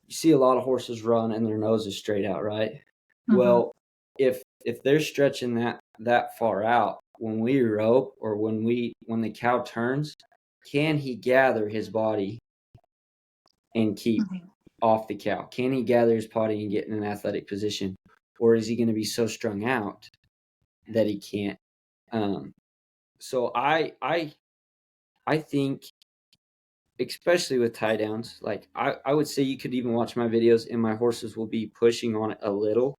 You see a lot of horses run and their nose is straight out, right? Well, if they're stretching that far out, when we rope, or when the cow turns, can he gather his body and keep off the cow? Can he gather his body and get in an athletic position, or is he going to be so strung out that he can't? So I think, especially with tie downs, like I would say you could even watch my videos and my horses will be pushing on it a little,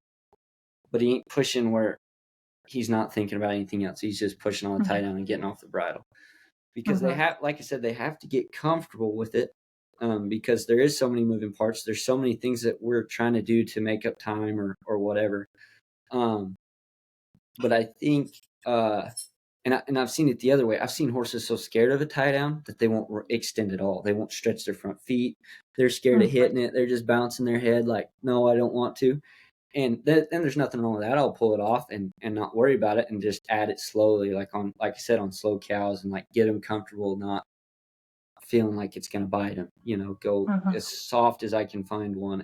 but he ain't pushing where he's not thinking about anything else. He's just pushing on the tie down and getting off the bridle, because they have, like I said, they have to get comfortable with it, because there is so many moving parts. There's so many things that we're trying to do to make up time or whatever. But I think, and I've seen it the other way. I've seen horses so scared of a tie down that they won't extend at all. They won't stretch their front feet. They're scared of hitting it. They're just bouncing their head like, no, I don't want to. And then there's nothing wrong with that. I'll pull it off and not worry about it, and just add it slowly, like I said, on slow cows, and like get them comfortable, not feeling like it's going to bite them, go as soft as I can find one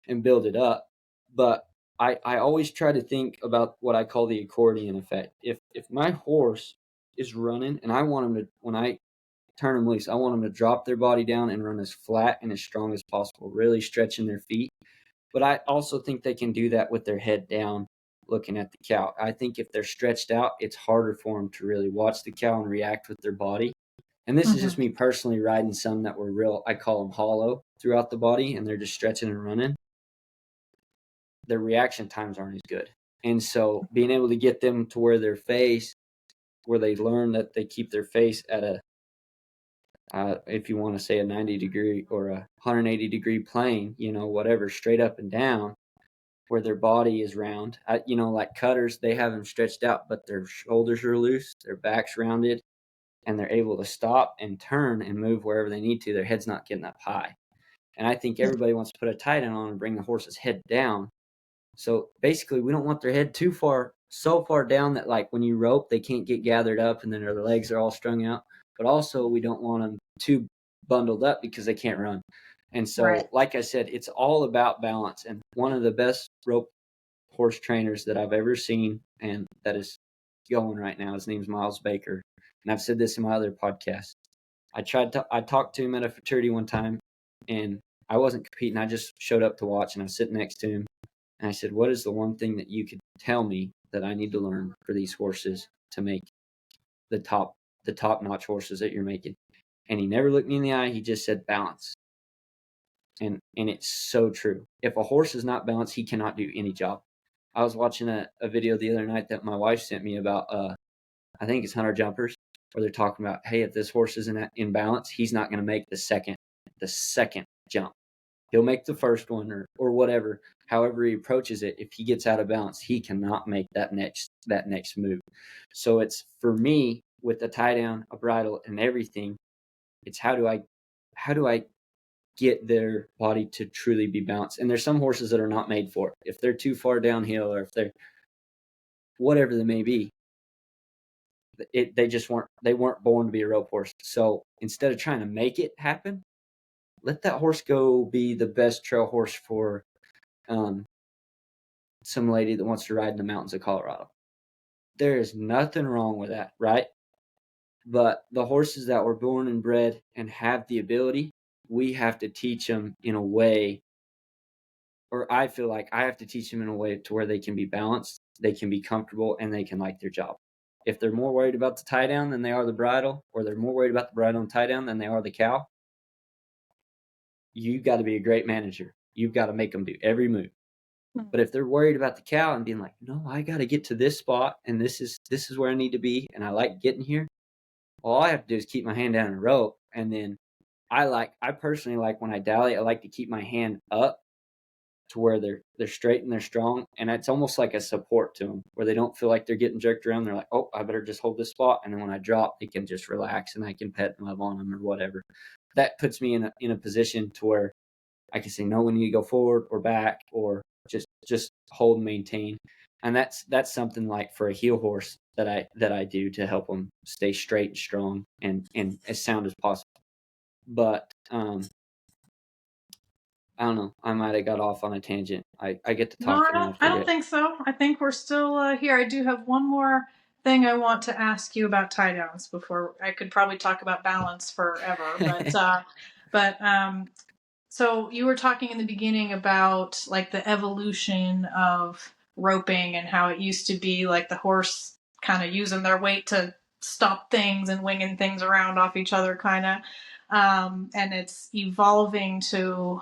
and build it up. But I always try to think about what I call the accordion effect. If my horse is running and I want him to, when I turn them loose, I want them to drop their body down and run as flat and as strong as possible, really stretching their feet. But I also think they can do that with their head down, looking at the cow. I think if they're stretched out, it's harder for them to really watch the cow and react with their body. And this is just me personally riding some that were real, I call them hollow throughout the body, and they're just stretching and running. Their reaction times aren't as good. And so being able to get them to where they learn that they keep their face at a, if you want to say a 90 degree or a 180 degree plane, whatever, straight up and down, where their body is round. Like cutters, they have them stretched out, but their shoulders are loose, their back's rounded, and they're able to stop and turn and move wherever they need to. Their head's not getting up high. And I think everybody wants to put a tie down on and bring the horse's head down. So basically, we don't want their head so far down that like when you rope, they can't get gathered up and then their legs are all strung out. But also, we don't want them too bundled up because they can't run. And so, like I said, it's all about balance. And one of the best rope horse trainers that I've ever seen, and that is going right now, his name's Miles Baker. And I've said this in my other podcast. I talked to him at a fraternity one time, and I wasn't competing. I just showed up to watch, and I was sitting next to him. And I said, what is the one thing that you could tell me that I need to learn for these horses to make the top-notch horses that you're making? And he never looked me in the eye. He just said balance. And it's so true. If a horse is not balanced, he cannot do any job. I was watching a video the other night that my wife sent me about, I think it's hunter jumpers, where they're talking about, hey, if this horse isn't in balance, he's not going to make the second jump. He'll make the first one or whatever. However he approaches it, if he gets out of balance, he cannot make that next move. So it's, for me, with the tie down, a bridle, and everything, it's how do I get their body to truly be balanced? And there's some horses that are not made for it. If they're too far downhill, or if they're whatever they may be, they weren't born to be a rope horse. So instead of trying to make it happen, let that horse go be the best trail horse for some lady that wants to ride in the mountains of Colorado. There is nothing wrong with that, right? But the horses that were born and bred and have the ability, we have to teach them in a way, or I feel like I have to teach them in a way to where they can be balanced, they can be comfortable, and they can like their job. If they're more worried about the tie down than they are the bridle, or they're more worried about the bridle and tie down than they are the cow, you got to be a great manager. You've got to make them do every move. But if they're worried about the cow and being like, no, I got to get to this spot, and this is where I need to be, and I like getting here, all I have to do is keep my hand down in a rope. And then I personally like, when I dally, I like to keep my hand up to where they're straight and they're strong, and it's almost like a support to them, where they don't feel like they're getting jerked around. They're like, oh, I better just hold this spot, and then when I drop, they can just relax, and I can pet and love on them or whatever. That puts me in a position to where I can say, no, we need to go forward or back, or just hold and maintain. And that's something like for a heel horse that I do to help them stay straight and strong and as sound as possible. But I don't know. I might have got off on a tangent. I get to talking. No, I don't think so. I think we're still here. I do have one more thing I want to ask you about tie downs before. I could probably talk about balance forever, but so you were talking in the beginning about like the evolution of roping and how it used to be like the horse kind of using their weight to stop things and winging things around off each other, kind of, and it's evolving to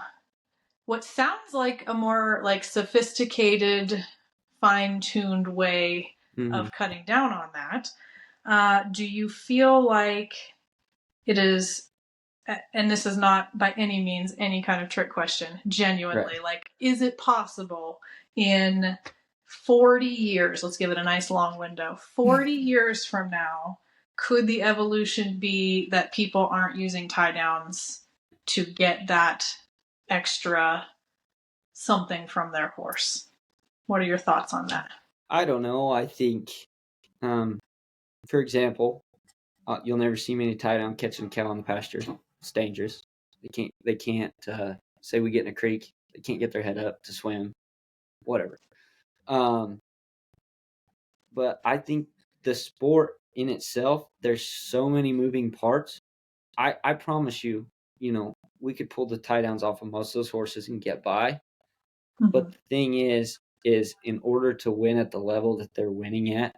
what sounds like a more like sophisticated, fine-tuned way of cutting down on that. Do you feel like it is, and this is not by any means any kind of trick question, genuinely, right, like, is it possible in 40 years, let's give it a nice long window, 40 years from now, could the evolution be that people aren't using tie downs to get that extra something from their horse? What are your thoughts on that? I don't know. I think, for example, you'll never see me in a tie down catching a cow in the pasture. It's dangerous. They can't say we get in a creek. They can't get their head up to swim, whatever. But I think the sport in itself, there's so many moving parts. I promise you, we could pull the tie downs off of most of those horses and get by. But the thing is in order to win at the level that they're winning at,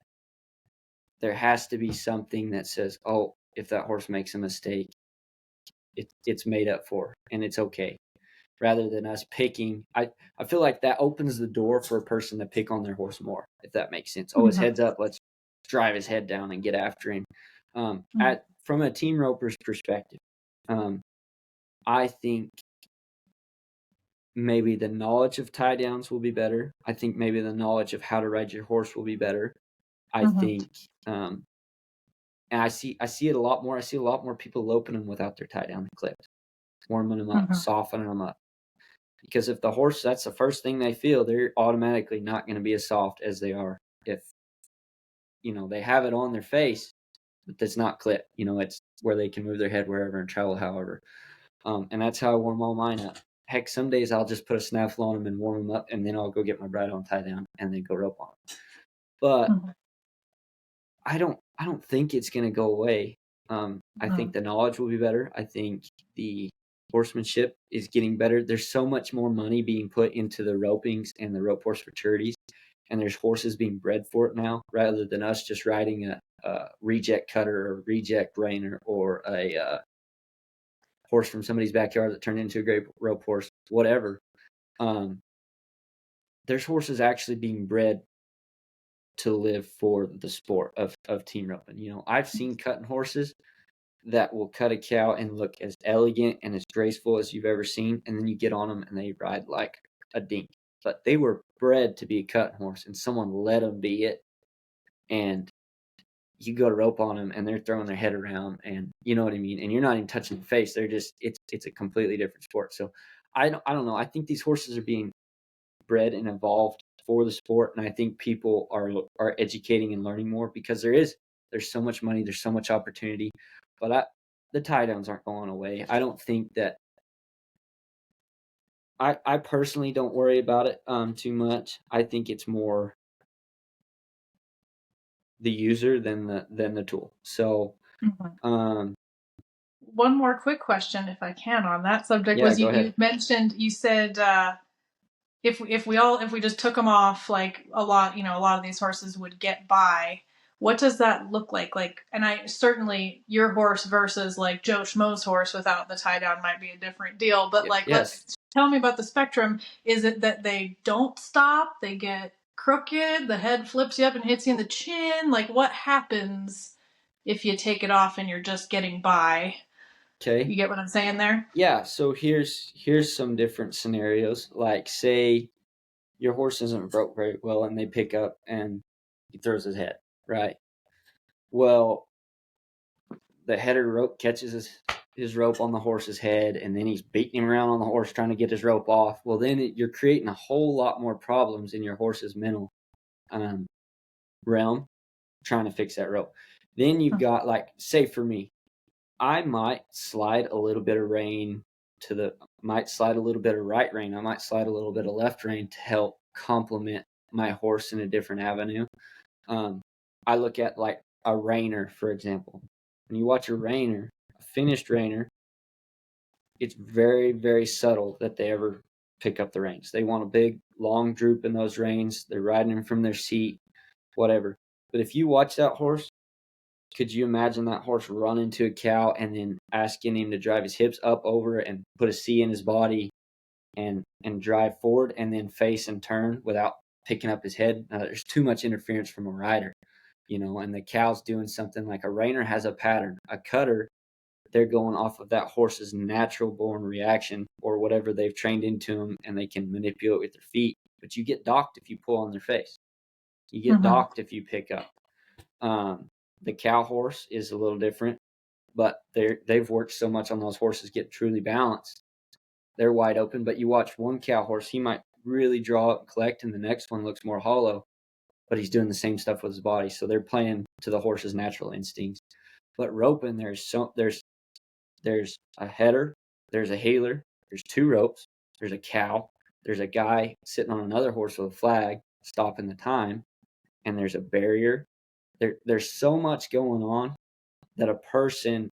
there has to be something that says, oh, if that horse makes a mistake, it's made up for and it's okay. Rather than us picking, I feel like that opens the door for a person to pick on their horse more, if that makes sense. Oh, his head's up, let's drive his head down and get after him. From a team roper's perspective, I think maybe the knowledge of tie downs will be better. I think maybe the knowledge of how to ride your horse will be better. I think, and I see it a lot more. I see a lot more people loping them without their tie down clipped, warming them up, softening them up. Because if the horse, that's the first thing they feel, they're automatically not going to be as soft as they are if, they have it on their face, but that's not clipped. It's where they can move their head wherever and travel however. And that's how I warm all mine up. Heck, some days I'll just put a snaffle on them and warm them up, and then I'll go get my bridle and tie down and then go rope on them. But I don't think it's going to go away. I think the knowledge will be better. I think the horsemanship is getting better. There's so much more money being put into the ropings and the rope horse fraternities, and there's horses being bred for it now, rather than us just riding a reject cutter or reject reiner or a horse from somebody's backyard that turned into a great rope horse, whatever. There's horses actually being bred to live for the sport of team roping. You know, I've seen cutting horses that will cut a cow and look as elegant and as graceful as you've ever seen, and then you get on them and they ride like a dink. But they were bred to be a cutting horse, and someone let them be it. And you go to rope on them, and they're throwing their head around, and you know what I mean. And you're not even touching the face; they're just it's a completely different sport. So I don't know. I think these horses are being bred and evolved for the sport, and I think people are educating and learning more because there's so much money, there's so much opportunity. But the tie downs aren't going away. I don't think that. I personally don't worry about it too much. I think it's more the user than the tool. So, one more quick question, if I can, on that subject. Yeah, was go ahead. You mentioned, you said if we just took them off, like a lot of these horses would get by. What does that look like? Like, and I certainly, your horse versus like Joe Schmo's horse without the tie down might be a different deal. But like, Yes. tell me about the spectrum. Is it that they don't stop? They get crooked? The head flips you up and hits you in the chin? Like, what happens if you take it off and you're just getting by? Okay. You get what I'm saying there? Yeah. So here's some different scenarios. Like, say your horse isn't broke very well, and they pick up and he throws his head. Right. Well, the header rope catches his rope on the horse's head, and then he's beating him around on the horse trying to get his rope off. Well, then you're creating a whole lot more problems in your horse's mental realm trying to fix that rope. Then you've got, like, say for me, I might slide a little bit of rein might slide a little bit of right rein. I might slide a little bit of left rein to help complement my horse in a different avenue. I look at like a reiner, for example. When you watch a reiner, a finished reiner, it's very, very subtle that they ever pick up the reins. They want a big, long droop in those reins. They're riding them from their seat, whatever. But if you watch that horse, could you imagine that horse run into a cow and then asking him to drive his hips up over it and put a C in his body and drive forward and then face and turn without picking up his head? There's too much interference from a rider, you know, and the cow's doing something. Like a reiner has a pattern. A cutter, they're going off of that horse's natural born reaction or whatever they've trained into them, and they can manipulate with their feet. But you get docked if you pull on their face. You get docked if you pick up. The cow horse is a little different, but they've worked so much on those horses get truly balanced. They're wide open, but you watch one cow horse, he might really draw and collect, and the next one looks more hollow, but he's doing the same stuff with his body. So they're playing to the horse's natural instincts. But roping, there's a header, there's a hailer, there's two ropes, there's a cow, there's a guy sitting on another horse with a flag stopping the time, and there's a barrier. There's so much going on that a person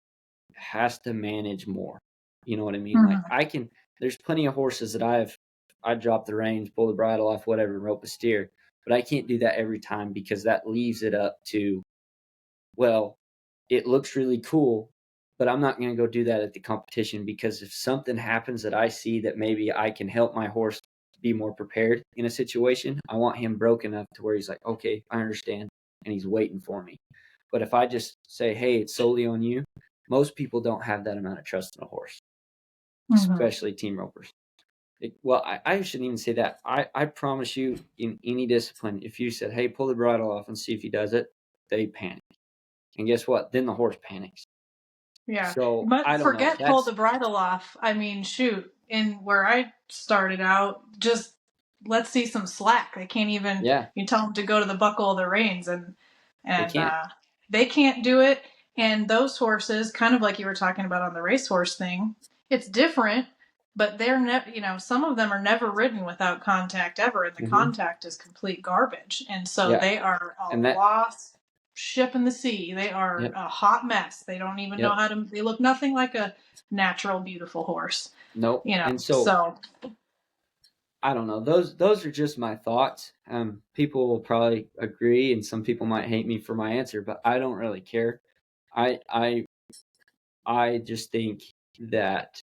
has to manage more. You know what I mean? Like there's plenty of horses that I drop the reins, pull the bridle off, whatever, rope a steer, but I can't do that every time because that leaves it up to, well, it looks really cool, but I'm not going to go do that at the competition, because if something happens that I see that maybe I can help my horse be more prepared in a situation, I want him broke enough to where he's like, okay, I understand, and he's waiting for me. But if I just say, hey, it's solely on you, most people don't have that amount of trust in a horse, especially team ropers. I shouldn't even say that. I promise you, in any discipline, if you said, hey, pull the bridle off and see if he does it, they panic. And guess what? Then the horse panics. Yeah. So But I don't forget know. pull the bridle off. I mean, shoot, in where I started out, just let's see some slack. They can't even. Yeah. You tell them to go to the buckle of the reins, and they can't do it. And those horses, kind of like you were talking about on the racehorse thing, it's different. But they're some of them are never ridden without contact ever, and the contact is complete garbage, and so they are a loss. ship in the sea. They are Yep. a hot mess. They don't even know Yep. how to, they look nothing like a natural, beautiful horse, Nope. you know, And so. I don't know. Those are just my thoughts. People will probably agree, and some people might hate me for my answer, but I don't really care. I just think that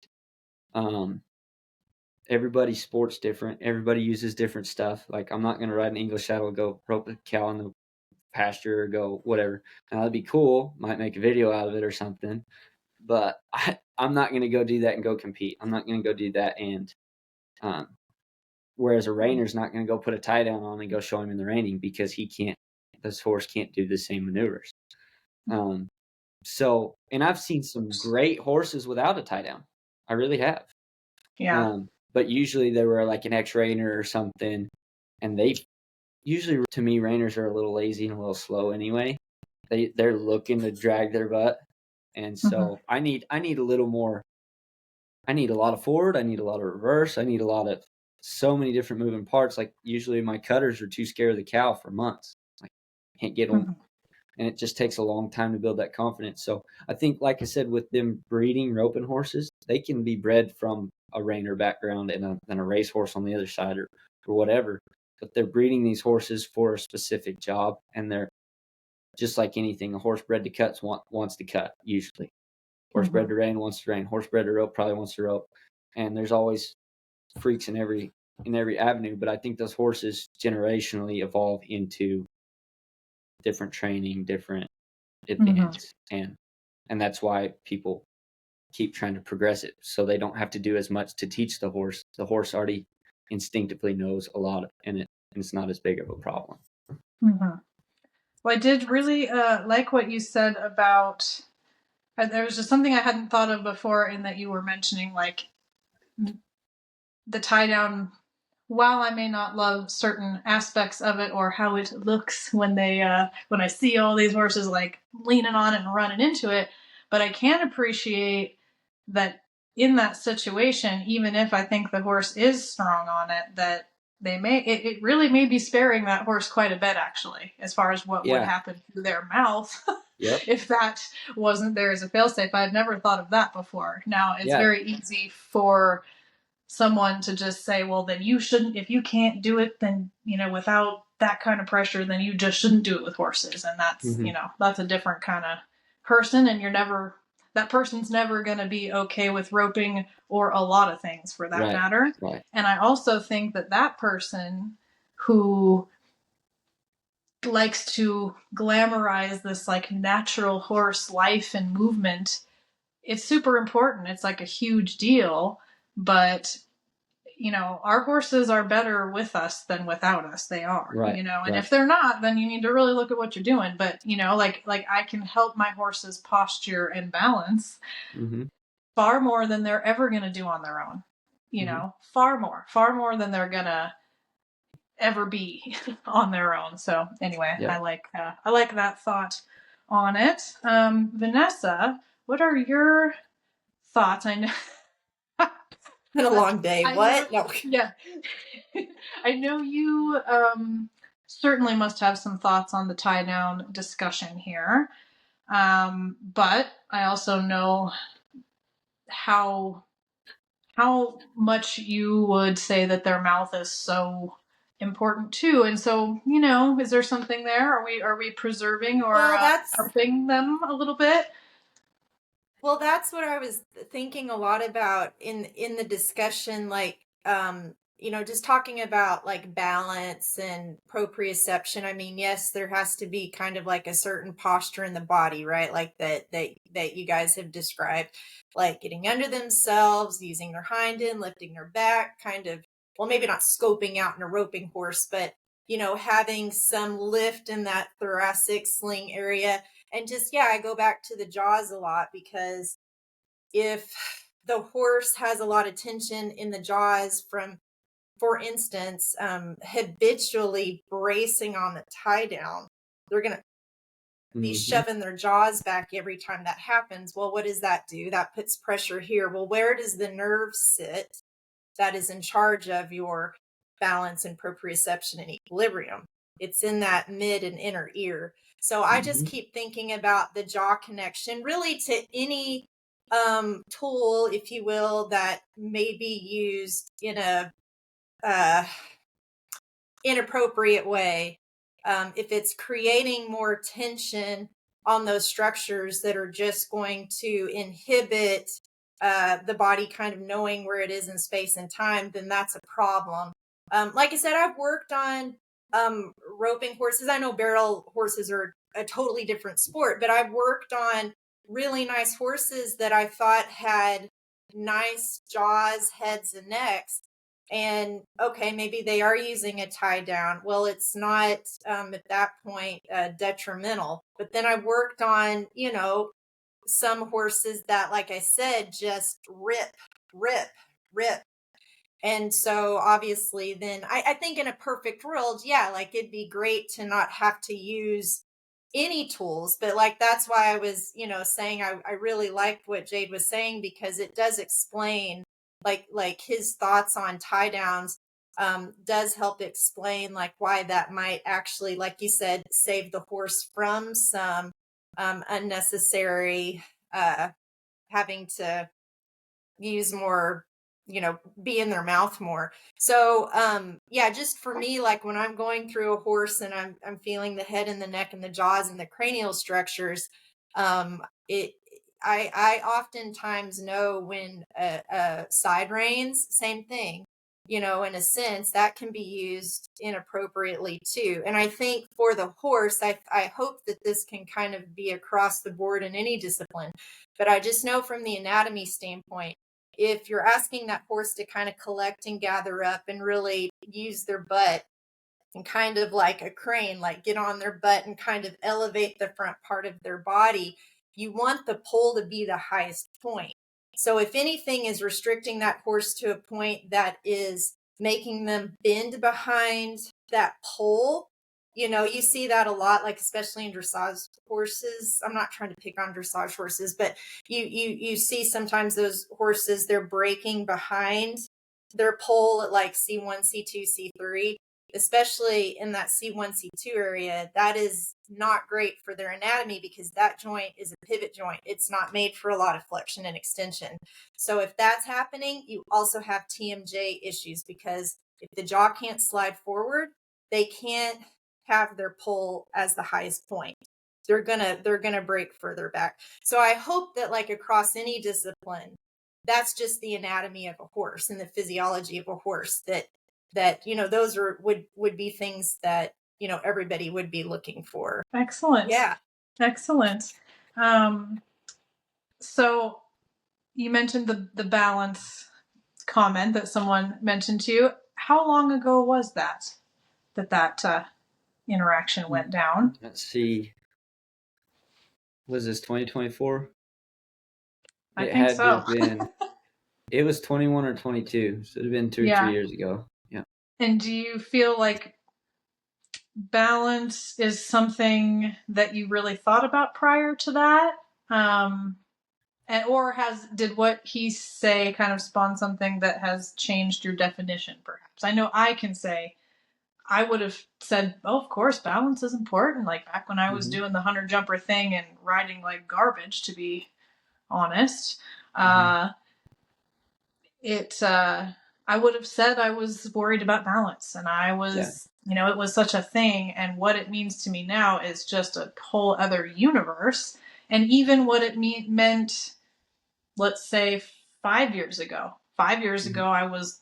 everybody's sport's different. Everybody uses different stuff. Like, I'm not gonna ride an English saddle, go rope a cow in the pasture, or go whatever. Now that'd be cool. Might make a video out of it or something. But I'm not gonna go do that and go compete. I'm not gonna go do that and um, whereas a reiner's not going to go put a tie down on and go show him in the reining because this horse can't do the same maneuvers. And I've seen some great horses without a tie down. I really have. Yeah. But usually they were like an ex-reiner or something. And usually to me, reiners are a little lazy and a little slow anyway. They're looking to drag their butt. And so I need a little more. I need a lot of forward. I need a lot of reverse. I need a lot of so many different moving parts. Like, usually my cutters are too scared of the cow for months. Like, can't get them. And it just takes a long time to build that confidence. So I think, like I said, with them breeding roping horses, they can be bred from a reiner background and a racehorse on the other side or whatever. But they're breeding these horses for a specific job. And they're just like anything. A horse bred to cut wants to cut, usually. Horse bred to rein wants to rein. Horse bred to rope probably wants to rope. And there's always freaks in every avenue. But I think those horses generationally evolve into different training, different advance, and that's why people keep trying to progress it, so they don't have to do as much to teach the horse. The horse already instinctively knows a lot, and it's not as big of a problem. Well, I did really like what you said about. There was just something I hadn't thought of before, in that you were mentioning like the tie down. While I may not love certain aspects of it or how it looks when when I see all these horses like leaning on it and running into it, but I can appreciate that in that situation, even if I think the horse is strong on it, that it really may be sparing that horse quite a bit, actually, as far as what would happen to their mouth. If that wasn't there as a failsafe. I've never thought of that before. Now, it's very easy for someone to just say, well, then you shouldn't, if you can't do it, then, without that kind of pressure, then you just shouldn't do it with horses. And that's, that's a different kind of person. And that person's never going to be okay with roping or a lot of things for that matter. And I also think that person who likes to glamorize this like natural horse life and movement, it's super important. It's like a huge deal. But, our horses are better with us than without us. They are, and if they're not, then you need to really look at what you're doing. But, like I can help my horse's posture and balance far more than they're ever going to do on their own, far more than they're going to ever be on their own. So anyway, I like that thought on it. Vanessa, what are your thoughts? I know been a long day. No. Yeah. I know you certainly must have some thoughts on the tie down discussion here. But I also know how much you would say that their mouth is so important too. And so, is there something there? Are we preserving or helping them a little bit? Well, that's what I was thinking a lot about in the discussion, like, just talking about like balance and proprioception. I mean, yes, there has to be kind of like a certain posture in the body, right? Like that you guys have described, like getting under themselves, using their hind end, lifting their back, kind of, well, maybe not scoping out in a roping horse, but, having some lift in that thoracic sling area. And just, I go back to the jaws a lot, because if the horse has a lot of tension in the jaws from, for instance, habitually bracing on the tie down, they're going to be shoving their jaws back every time that happens. Well, what does that do? That puts pressure here. Well, where does the nerve sit that is in charge of your balance and proprioception and equilibrium? It's in that mid and inner ear. So I just keep thinking about the jaw connection really to any tool, if you will, that may be used in a inappropriate way. If it's creating more tension on those structures that are just going to inhibit the body kind of knowing where it is in space and time, then that's a problem. Like I said, I've worked on roping horses. I know barrel horses are a totally different sport, but I've worked on really nice horses that I thought had nice jaws, heads, and necks. And okay, maybe they are using a tie down. Well, it's not at that point detrimental. But then I worked on, some horses that, like I said, just rip, rip, rip. And so obviously then I think in a perfect world, yeah, like it'd be great to not have to use any tools. But like that's why I was, saying I really liked what Jayde was saying, because it does explain like his thoughts on tie downs does help explain like why that might actually, like you said, save the horse from some unnecessary having to use more, be in their mouth more. So yeah, just for me, like when I'm going through a horse and I'm feeling the head and the neck and the jaws and the cranial structures, I oftentimes know when a side reins, same thing, in a sense that can be used inappropriately too. And I think for the horse, I hope that this can kind of be across the board in any discipline, but I just know from the anatomy standpoint, if you're asking that horse to kind of collect and gather up and really use their butt and kind of like a crane, like get on their butt and kind of elevate the front part of their body, you want the pole to be the highest point. So if anything is restricting that horse to a point that is making them bend behind that pole, you see that a lot, like especially in dressage horses. I'm not trying to pick on dressage horses, but you see sometimes those horses, they're breaking behind their pole at like C1, C2, C3, especially in that C1, C2 area. That is not great for their anatomy because that joint is a pivot joint. It's not made for a lot of flexion and extension. So if that's happening, you also have TMJ issues, because if the jaw can't slide forward, they can't have their pole as the highest point. They're gonna break further back. So I hope that like across any discipline, that's just the anatomy of a horse and the physiology of a horse, that those would be things that everybody would be looking for. Excellent. Yeah. Excellent. So you mentioned the balance comment that someone mentioned to you. How long ago was that interaction went down? Let's see. Was this 2024? I think so. It was 21 or 22, so it would have been 2 or 3 years ago. Yeah. And do you feel like balance is something that you really thought about prior to that? Or did what he say kind of spawn something that has changed your definition, perhaps? I know I can say, I would have said, oh, of course, balance is important. Like back when I was doing the hunter jumper thing and riding like garbage, to be honest, I would have said I was worried about balance, and I was, it was such a thing. And what it means to me now is just a whole other universe. And even what it meant, let's say 5 years ago. 5 years ago, I was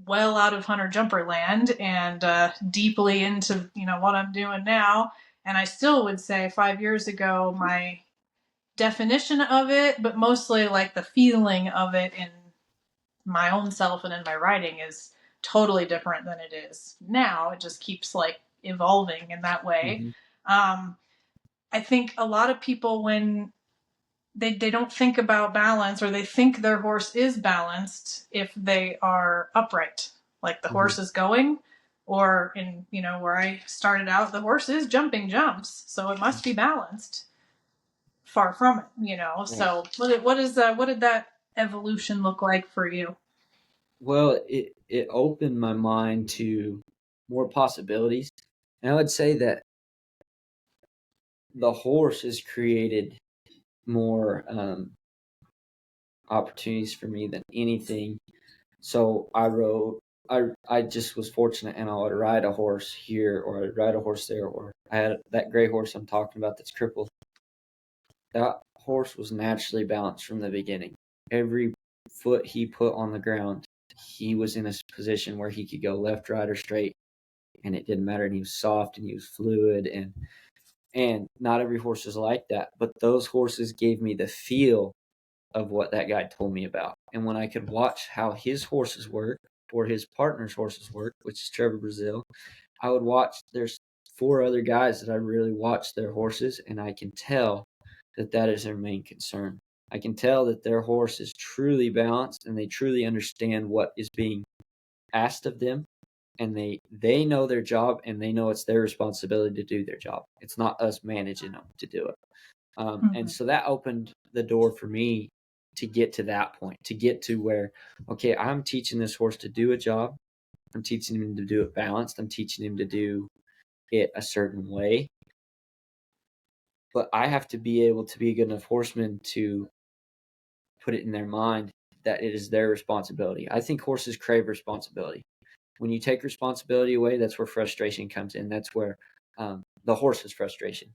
well out of hunter jumper land and deeply into, what I'm doing now. And I still would say 5 years ago, my definition of it, but mostly like the feeling of it in my own self and in my writing, is totally different than it is now. It just keeps like evolving in that way. I think a lot of people, when they don't think about balance, or they think their horse is balanced if they are upright, like the horse is going, or in, where I started out, the horse is jumping jumps, so it must be balanced. Far from it, Right. So what did that evolution look like for you? Well, it opened my mind to more possibilities, And I would say that the horse has created more opportunities for me than anything. So I just was fortunate, and I would ride a horse here, or I'd ride a horse there, or I had that gray horse I'm talking about that's crippled. That horse was naturally balanced from the beginning. Every foot he put on the ground, he was in a position where he could go left, right, or straight, and it didn't matter. And he was soft, and he was fluid, and not every horse is like that. But those horses gave me the feel of what that guy told me about. And when I could watch how his horses work, or his partner's horses work, which is Trevor Brazil, I would watch. There's 4 other guys that I really watch their horses, and I can tell that is their main concern. I can tell that their horse is truly balanced, and they truly understand what is being asked of them, and they know their job, and they know it's their responsibility to do their job. It's not us managing them to do it. And so that opened the door for me to get to that point, to get to where, okay, I'm teaching this horse to do a job. I'm teaching him to do it balanced. I'm teaching him to do it a certain way. But I have to be able to be a good enough horseman to put it in their mind that it is their responsibility. I think horses crave responsibility. When you take responsibility away, that's where frustration comes in. That's where the horse's frustration,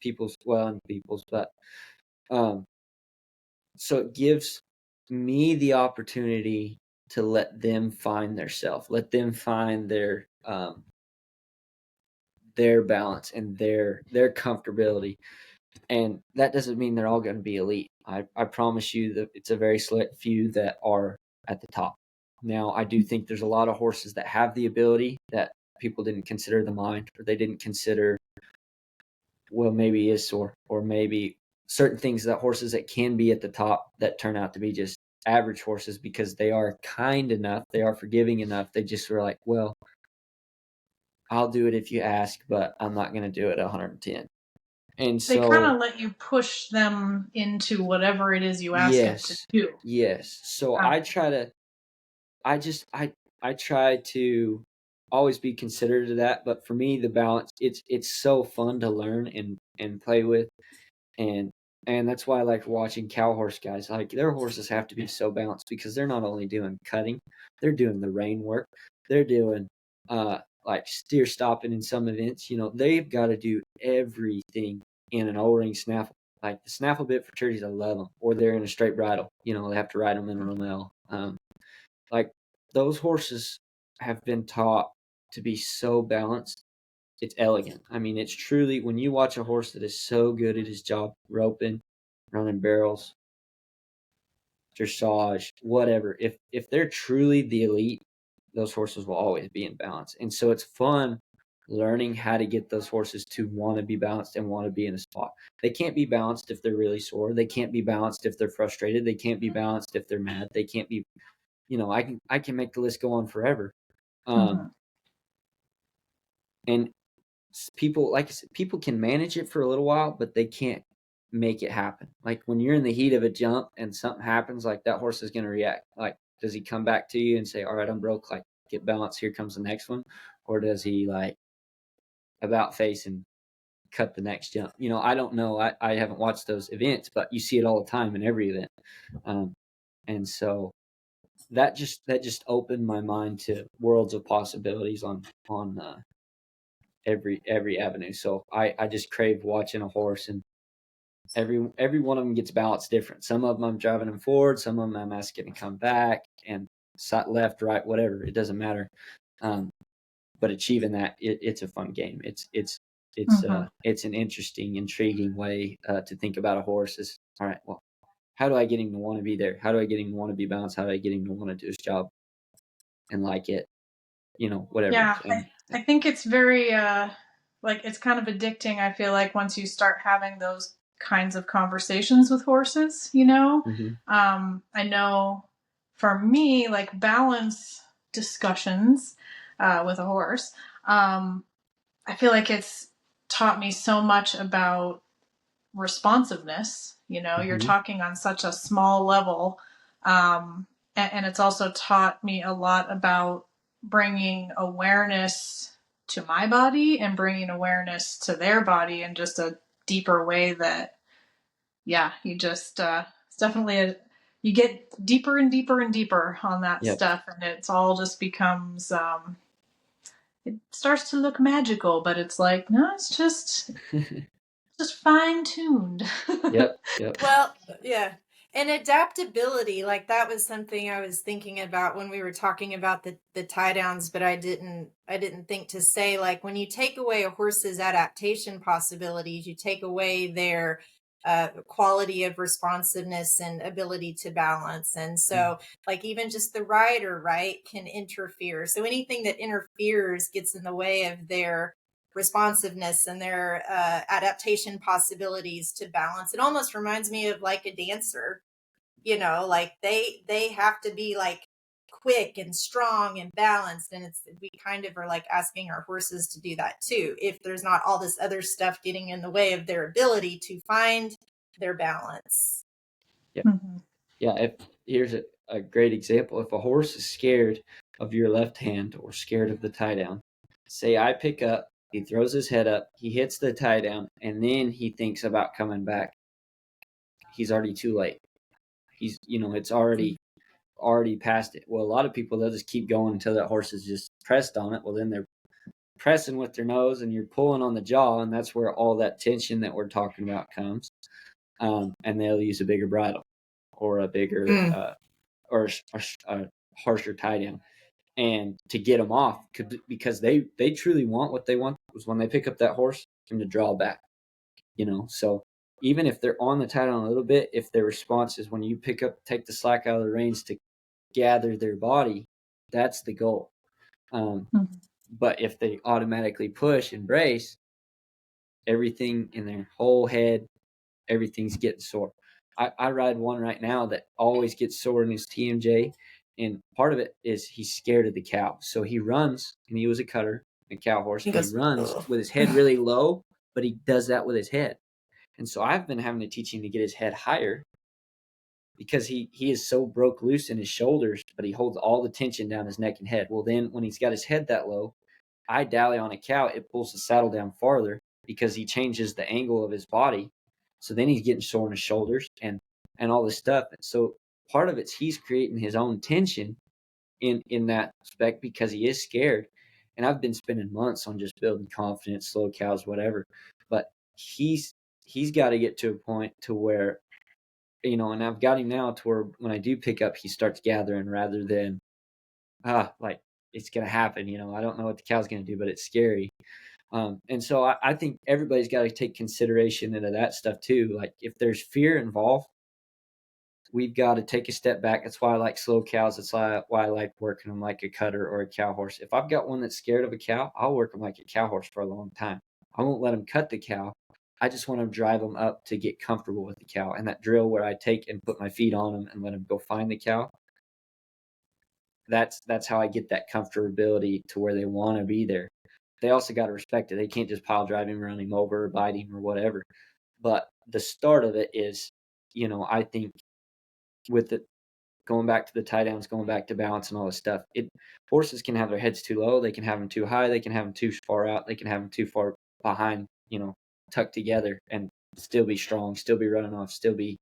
people's, but so it gives me the opportunity to let them find their self, let them find their balance and their comfortability. And that doesn't mean they're all going to be elite. I promise you that it's a very select few that are at the top. Now, I do think there's a lot of horses that have the ability that people didn't consider the mind, or they didn't consider, well, maybe is sore, or maybe certain things that horses that can be at the top that turn out to be just average horses because they are kind enough, they are forgiving enough. They just were like, well, I'll do it if you ask, but I'm not going to do it at 110. And they kind of let you push them into whatever it is you ask them to do. Yes. So I try to always be considerate of that. But for me, the balance, it's so fun to learn and play with. And that's why I like watching cow horse guys. Like, their horses have to be so balanced because they're not only doing cutting, they're doing the rein work. They're doing like steer stopping in some events. They've got to do everything in an O-ring snaffle. Like the snaffle bit for turkeys, I love them. Or they're in a straight bridle. They have to ride them in a rommel. Like, those horses have been taught to be so balanced. It's elegant. I mean, it's truly, when you watch a horse that is so good at his job, roping, running barrels, dressage, whatever, if they're truly the elite, those horses will always be in balance. And so it's fun learning how to get those horses to want to be balanced and want to be in a spot. They can't be balanced if they're really sore. They can't be balanced if they're frustrated. They can't be balanced if they're mad. They can't be, I can make the list go on forever. And people, like I said, people can manage it for a little while, but they can't make it happen. Like, when you're in the heat of a jump and something happens, like, that horse is going to react. Like, does he come back to you and say, all right, I'm broke, like, get balance, here comes the next one? Or does he, like, about face and cut the next jump? I don't know. I haven't watched those events, but you see it all the time in every event. And so that just opened my mind to worlds of possibilities on every avenue. So I just crave watching a horse, and every one of them gets balanced different. Some of them I'm driving them forward, some of them I'm asking to come back, and left, right, whatever, it doesn't matter. But achieving that, it's a fun game. It's an interesting, intriguing way to think about a horse. Is, all right, well, how do I get him to want to be there? How do I get him to want to be balanced? How do I get him to want to do his job and like it? Whatever. Yeah, I think it's very it's kind of addicting. I feel like once you start having those kinds of conversations with horses, I know for me, like, balance discussions with a horse, I feel like it's taught me so much about responsiveness. You're talking on such a small level, and it's also taught me a lot about bringing awareness to my body and bringing awareness to their body in just a deeper way that, yeah, you just, it's definitely you get deeper and deeper and deeper on that Yep. stuff, and it's all just becomes, it starts to look magical, but it's like, no, it's just fine tuned. Yep. Well, yeah. And adaptability, like that was something I was thinking about when we were talking about the tie downs, but I didn't think to say, like, when you take away a horse's adaptation possibilities, you take away their quality of responsiveness and ability to balance. And so like even just the rider, right, can interfere. So anything that interferes gets in the way of their responsiveness and their adaptation possibilities to balance. It almost reminds me of like a dancer, you know, like they have to be like quick and strong and balanced, and we kind of are like asking our horses to do that too, if there's not all this other stuff getting in the way of their ability to find their balance. Yep. Yeah, here's a great example. If a horse is scared of your left hand or scared of the tie down, say I pick up, he throws his head up, he hits the tie down, and then he thinks about coming back, he's already too late. He's, it's already past it. Well, a lot of people, they'll just keep going until that horse is just pressed on it. Well, then they're pressing with their nose and you're pulling on the jaw, and that's where all that tension that we're talking about comes. And they'll use a bigger bridle or a bigger or a harsher tie down, and to get them off, because they truly want, what they want was when they pick up that horse, them to draw back, so even if they're on the tie down a little bit, if their response is when you take the slack out of the reins to gather their body, that's the goal. But if they automatically push and brace, everything in their whole head, everything's getting sore. I ride one right now that always gets sore in his TMJ, and part of it is he's scared of the cow. So he runs, and he was a cutter, a cow horse, and he runs with his head really low, but he does that with his head. And so I've been having to teach him to get his head higher, because he is so broke loose in his shoulders, but he holds all the tension down his neck and head. Well, then when he's got his head that low, I dally on a cow, it pulls the saddle down farther because he changes the angle of his body. So then he's getting sore in his shoulders and all this stuff. So part of it's he's creating his own tension in that respect because he is scared. And I've been spending months on just building confidence, slow cows, whatever. But he's got to get to a point to where, and I've got him now to where when I do pick up, he starts gathering rather than, like, it's going to happen. I don't know what the cow's going to do, but it's scary. And so I think everybody's got to take consideration into that stuff too. Like if there's fear involved, we've got to take a step back. That's why I like slow cows. That's why I like working them like a cutter or a cow horse. If I've got one that's scared of a cow, I'll work them like a cow horse for a long time. I won't let them cut the cow. I just want to drive them up to get comfortable with the cow. And that drill where I take and put my feet on them and let them go find the cow, that's how I get that comfortability to where they want to be there. They also got to respect it. They can't just pile drive him, run him over, or bite him, or whatever. But the start of it is, I think with it going back to the tie downs, going back to balance and all this stuff, horses can have their heads too low. They can have them too high. They can have them too far out. They can have them too far behind, tucked together, and still be strong, still be running off, still be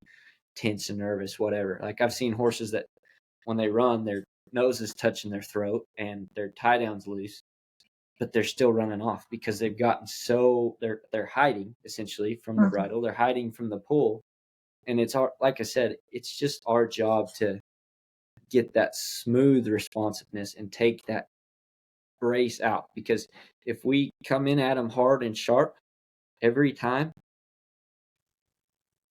tense and nervous, whatever. Like I've seen horses that when they run, their nose is touching their throat and their tie down's loose, but they're still running off because they've gotten they're hiding essentially from the bridle. They're hiding from the pull. And it's like I said, it's just our job to get that smooth responsiveness and take that brace out. Because if we come in at them hard and sharp every time,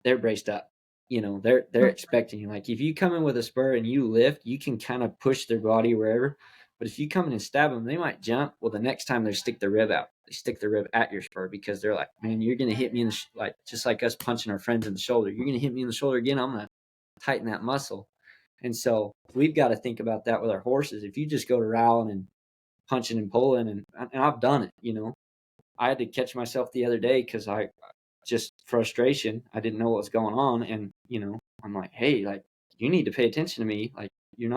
they're braced up. They're expecting you. Like if you come in with a spur and you lift, you can kind of push their body wherever. But if you come in and stab them, they might jump. Well, the next time they stick their rib out. They stick their rib at your spur because they're like, man, you're going to hit me in the like just like us punching our friends in the shoulder. You're going to hit me in the shoulder again. I'm going to tighten that muscle. And so we've got to think about that with our horses. If you just go to roweling and punching and pulling, and I've done it, I had to catch myself the other day because I just frustration. I didn't know what was going on. And, I'm like, hey, like, you need to pay attention to me. Like, you're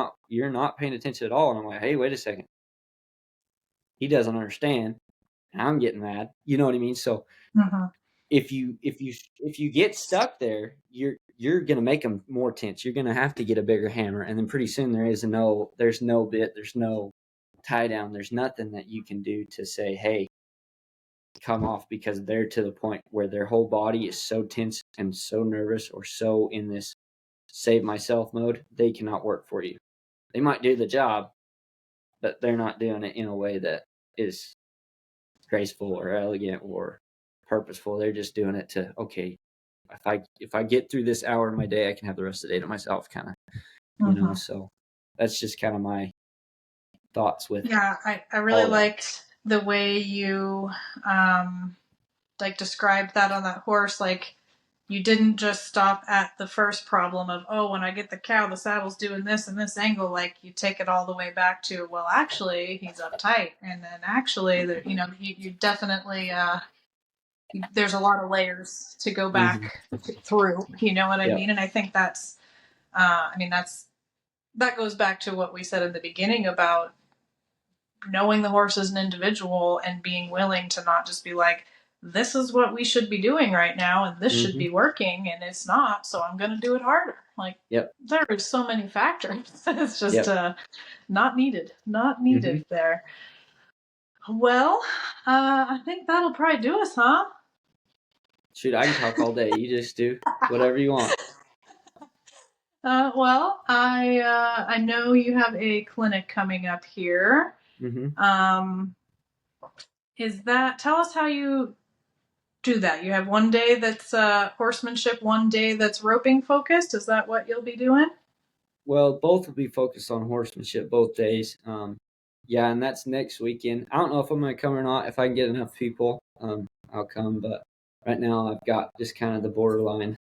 not paying attention at all. And I'm like, hey, wait a second. He doesn't understand. and I'm getting mad. You know what I mean? So if you get stuck there, you're gonna make them more tense. You're gonna have to get a bigger hammer, and then pretty soon there's no bit, there's no tie down, there's nothing that you can do to say, hey, come off, because they're to the point where their whole body is so tense and so nervous or so in this save myself mode, they cannot work for you. They might do the job, but they're not doing it in a way that is graceful or elegant or purposeful. They're just doing it to, okay, if I get through this hour of my day, I can have the rest of the day to myself, kind of, you know. So that's just kind of my thoughts with. Yeah, I really liked the way you like described that on that horse. Like, you didn't just stop at the first problem of, oh, when I get the cow, the saddle's doing this and this angle. Like, you take it all the way back to, well, actually, he's uptight. And then actually, you know, you definitely, there's a lot of layers to go back through, you know what I mean? And I think that's, that goes back to what we said in the beginning about knowing the horse as an individual and being willing to not just be like, this is what we should be doing right now and this should be working, and it's not, so I'm going to do it harder. Like, there are so many factors. It's just not needed there. Well, I think that'll probably do us, huh? Shoot, I can talk all day. You just do whatever you want. Well, I know you have a clinic coming up here. Tell us how you do that. You have one day that's horsemanship, one day that's roping focused. Is that what you'll be doing? Well, both will be focused on horsemanship both days. Yeah, and that's next weekend. I don't know if I'm going to come or not. If I can get enough people, I'll come. But right now I've got just kind of the borderline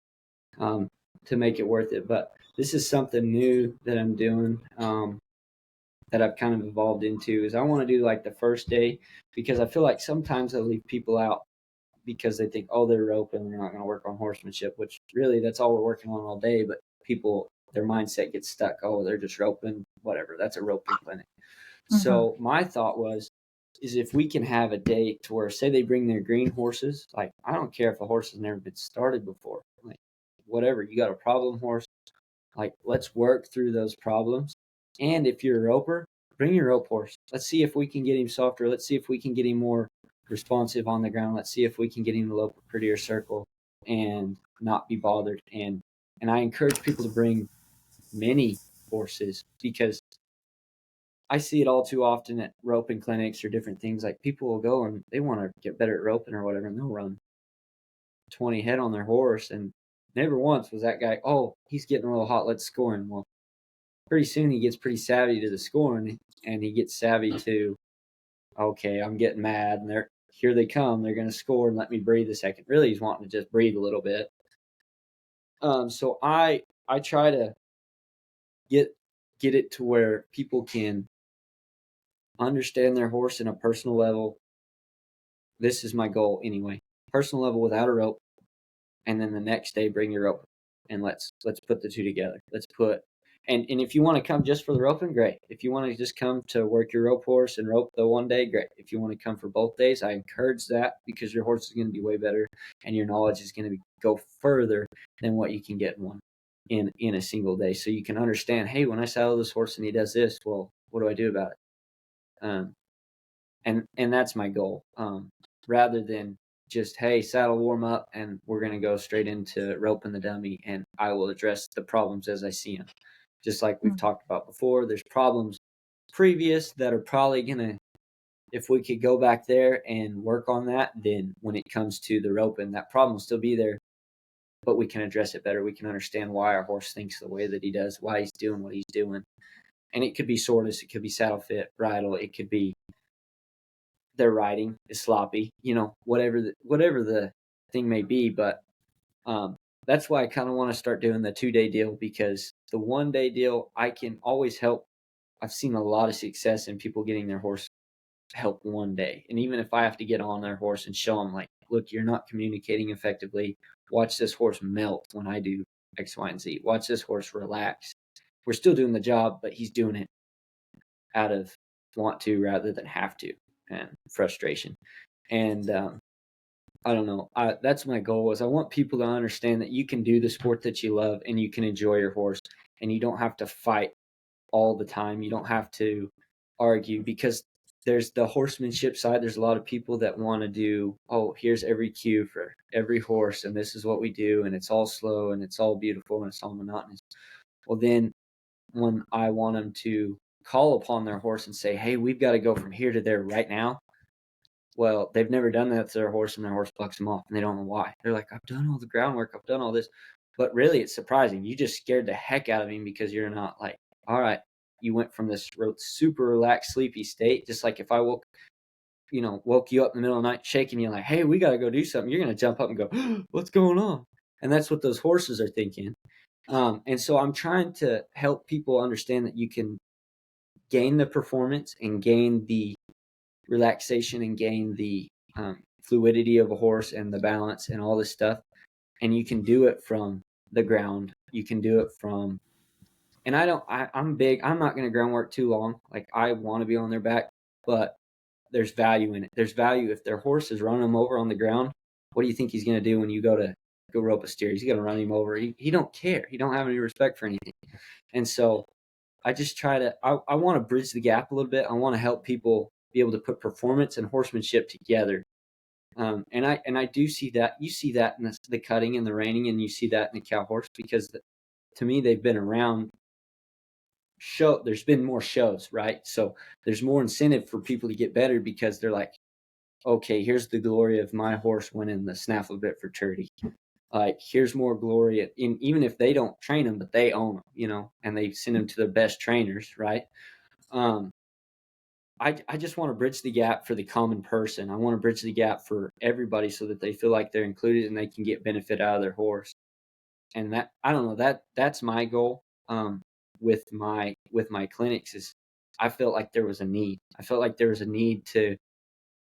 to make it worth it. But this is something new that I'm doing that I've kind of evolved into, is I want to do like the first day, because I feel like sometimes I leave people out because they think, oh, they're roping, they're not going to work on horsemanship, which really that's all we're working on all day. But people, their mindset gets stuck. Oh, they're just roping, whatever. That's a roping clinic. So my thought is if we can have a day to where, say they bring their green horses, like, I don't care if a horse has never been started before, like, whatever, you got a problem horse, like, let's work through those problems. And if you're a roper, bring your rope horse. Let's see if we can get him softer. Let's see if we can get him more responsive on the ground. Let's see if we can get him to lope a prettier circle and not be bothered. And I encourage people to bring many horses, because I see it all too often at roping clinics or different things. Like, people will go and they want to get better at roping or whatever, and they'll run 20 head on their horse, and never once was that guy, oh, he's getting real hot, let's score him. Well, pretty soon he gets pretty savvy to the scoring, and he gets savvy to, okay, I'm getting mad, and here they come, they're going to score, and let me breathe a second. Really, he's wanting to just breathe a little bit. So I try to get it to where people can understand their horse in a personal level. This is my goal anyway. Personal level without a rope, and then the next day bring your rope, and let's put the two together. Let's put and if you want to come just for the roping, great. If you want to just come to work your rope horse and rope the one day, great. If you want to come for both days, I encourage that, because your horse is going to be way better, and your knowledge is going to go further than what you can get in a single day. So you can understand, hey, when I saddle this horse and he does this, well, what do I do about it? And that's my goal. Rather than just, hey, saddle warm up and we're going to go straight into roping the dummy, and I will address the problems as I see them. Just like we've talked about before, there's problems previous that are probably going to, if we could go back there and work on that, then when it comes to the roping, that problem will still be there, but we can address it better. We can understand why our horse thinks the way that he does, why he's doing what he's doing. And it could be soreness, it could be saddle fit, bridle, it could be their riding is sloppy, whatever the thing may be. But that's why I kind of want to start doing the 2-day deal, because the 1-day deal, I can always help. I've seen a lot of success in people getting their horse help one day. And even if I have to get on their horse and show them, like, look, you're not communicating effectively. Watch this horse melt when I do X, Y, and Z. Watch this horse relax. We're still doing the job, but he's doing it out of want to rather than have to, and frustration. And I don't know. That's my goal. Is I want people to understand that you can do the sport that you love and you can enjoy your horse, and you don't have to fight all the time. You don't have to argue, because there's the horsemanship side. There's a lot of people that want to do, oh, here's every cue for every horse, and this is what we do, and it's all slow and it's all beautiful and it's all monotonous. Well, then when I want them to call upon their horse and say, hey, we've got to go from here to there right now. Well, they've never done that to their horse, and their horse plucks them off, and they don't know why. They're like, I've done all the groundwork, I've done all this. But really, it's surprising. You just scared the heck out of him, because you're not like, all right, you went from this super relaxed, sleepy state. Just like if I woke you up in the middle of the night, shaking you like, hey, we got to go do something. You're going to jump up and go, what's going on? And that's what those horses are thinking. And so I'm trying to help people understand that you can gain the performance and gain the relaxation and gain the fluidity of a horse and the balance and all this stuff. And you can do it from the ground. You can do it from, and I'm big. I'm not going to groundwork too long. Like, I want to be on their back, but there's value in it. There's value if their horse is running them over on the ground. What do you think he's going to do when you go rope a steer? He's going to run him over. He don't care. He don't have any respect for anything. And so I just try to, I want to bridge the gap a little bit. I want to help people be able to put performance and horsemanship together. And I do see that. You see that in the cutting and the reining, and you see that in the cow horse, because to me, they've been around. There's been more shows, right? So there's more incentive for people to get better, because they're like, okay, here's the glory of my horse winning the snaffle bit for Turdy. Like, here's more glory even if they don't train them, but they own them, and they send them to the best trainers, right? I just want to bridge the gap for the common person. I want to bridge the gap for everybody, so that they feel like they're included and they can get benefit out of their horse. And that, I don't know, that's my goal. With my clinics, is I felt like there was a need. I felt like there was a need to,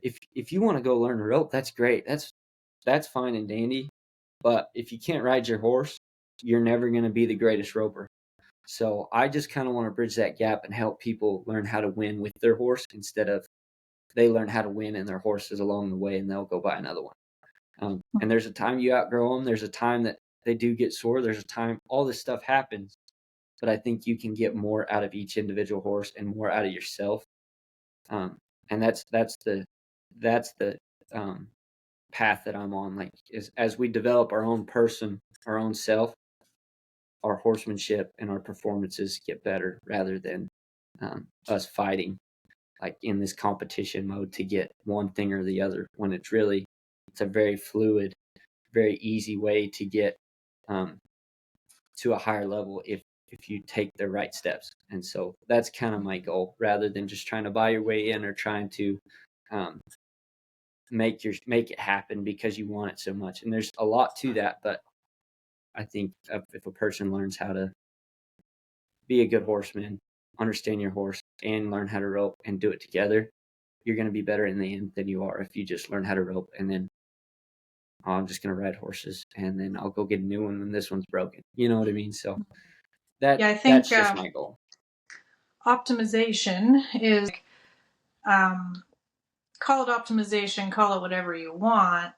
if you want to go learn a rope, that's great. That's fine and dandy. But if you can't ride your horse, you're never going to be the greatest roper. So I just kind of want to bridge that gap and help people learn how to win with their horse, instead of they learn how to win and their horses along the way, and they'll go buy another one. And there's a time you outgrow them. There's a time that they do get sore. There's a time all this stuff happens. But I think you can get more out of each individual horse and more out of yourself. And that's the path that I'm on. Like, as we develop our own person, our own self, our horsemanship and our performances get better, rather than us fighting like in this competition mode to get one thing or the other, when it's a very fluid, very easy way to get to a higher level if you take the right steps. And so that's kind of my goal, rather than just trying to buy your way in or trying to make it happen because you want it so much. And there's a lot to that, but I think if a person learns how to be a good horseman, understand your horse, and learn how to rope and do it together, you're going to be better in the end than you are if you just learn how to rope and then, oh, I'm just going to ride horses and then I'll go get a new one when this one's broken. You know what I mean? So I think that's just my goal. Optimization is, call it optimization, call it whatever you want.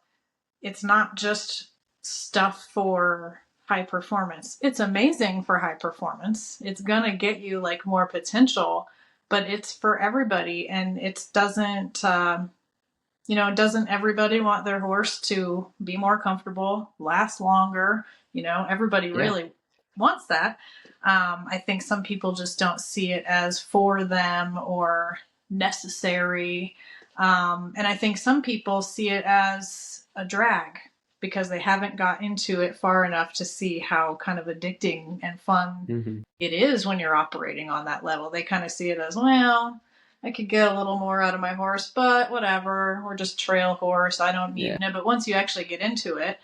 It's not just stuff for high performance. It's amazing for high performance. It's going to get you like more potential, but it's for everybody. And it doesn't, doesn't everybody want their horse to be more comfortable, last longer? Everybody really wants that. I think some people just don't see it as for them or necessary. And I think some people see it as a drag because they haven't got into it far enough to see how kind of addicting and fun it is when you're operating on that level. They kind of see it as, well, I could get a little more out of my horse, but whatever. We're just trail horse. I don't need it. But once you actually get into it,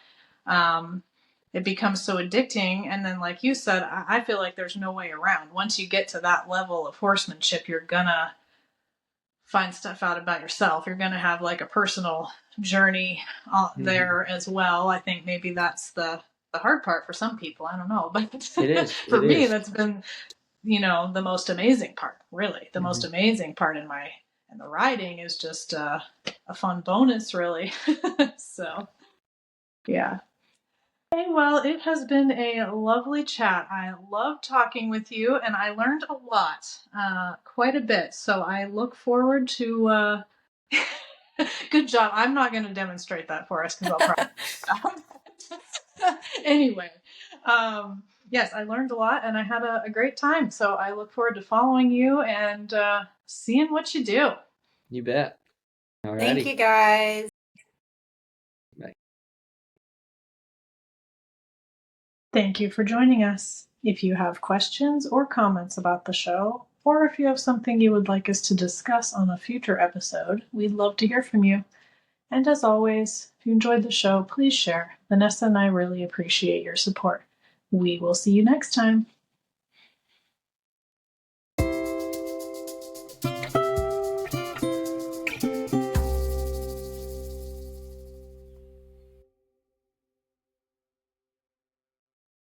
it becomes so addicting. And then, like you said, I feel like there's no way around. Once you get to that level of horsemanship, you're going to find stuff out about yourself. You're going to have like a personal journey there as well. I think maybe that's the hard part for some people. I don't know. But it is. For me, that's been, the most amazing part, really. The most amazing part in my And the riding is just a fun bonus, really. So, yeah. Okay, well, it has been a lovely chat. I love talking with you, and I learned a lot, quite a bit. So I look forward to. Good job. I'm not going to demonstrate that for us because I'll probably. Anyway, yes, I learned a lot, and I had a great time. So I look forward to following you and seeing what you do. You bet. Alrighty. Thank you, guys. Bye. Thank you for joining us. If you have questions or comments about the show, or if you have something you would like us to discuss on a future episode, we'd love to hear from you. And as always, if you enjoyed the show, please share. Vanessa and I really appreciate your support. We will see you next time.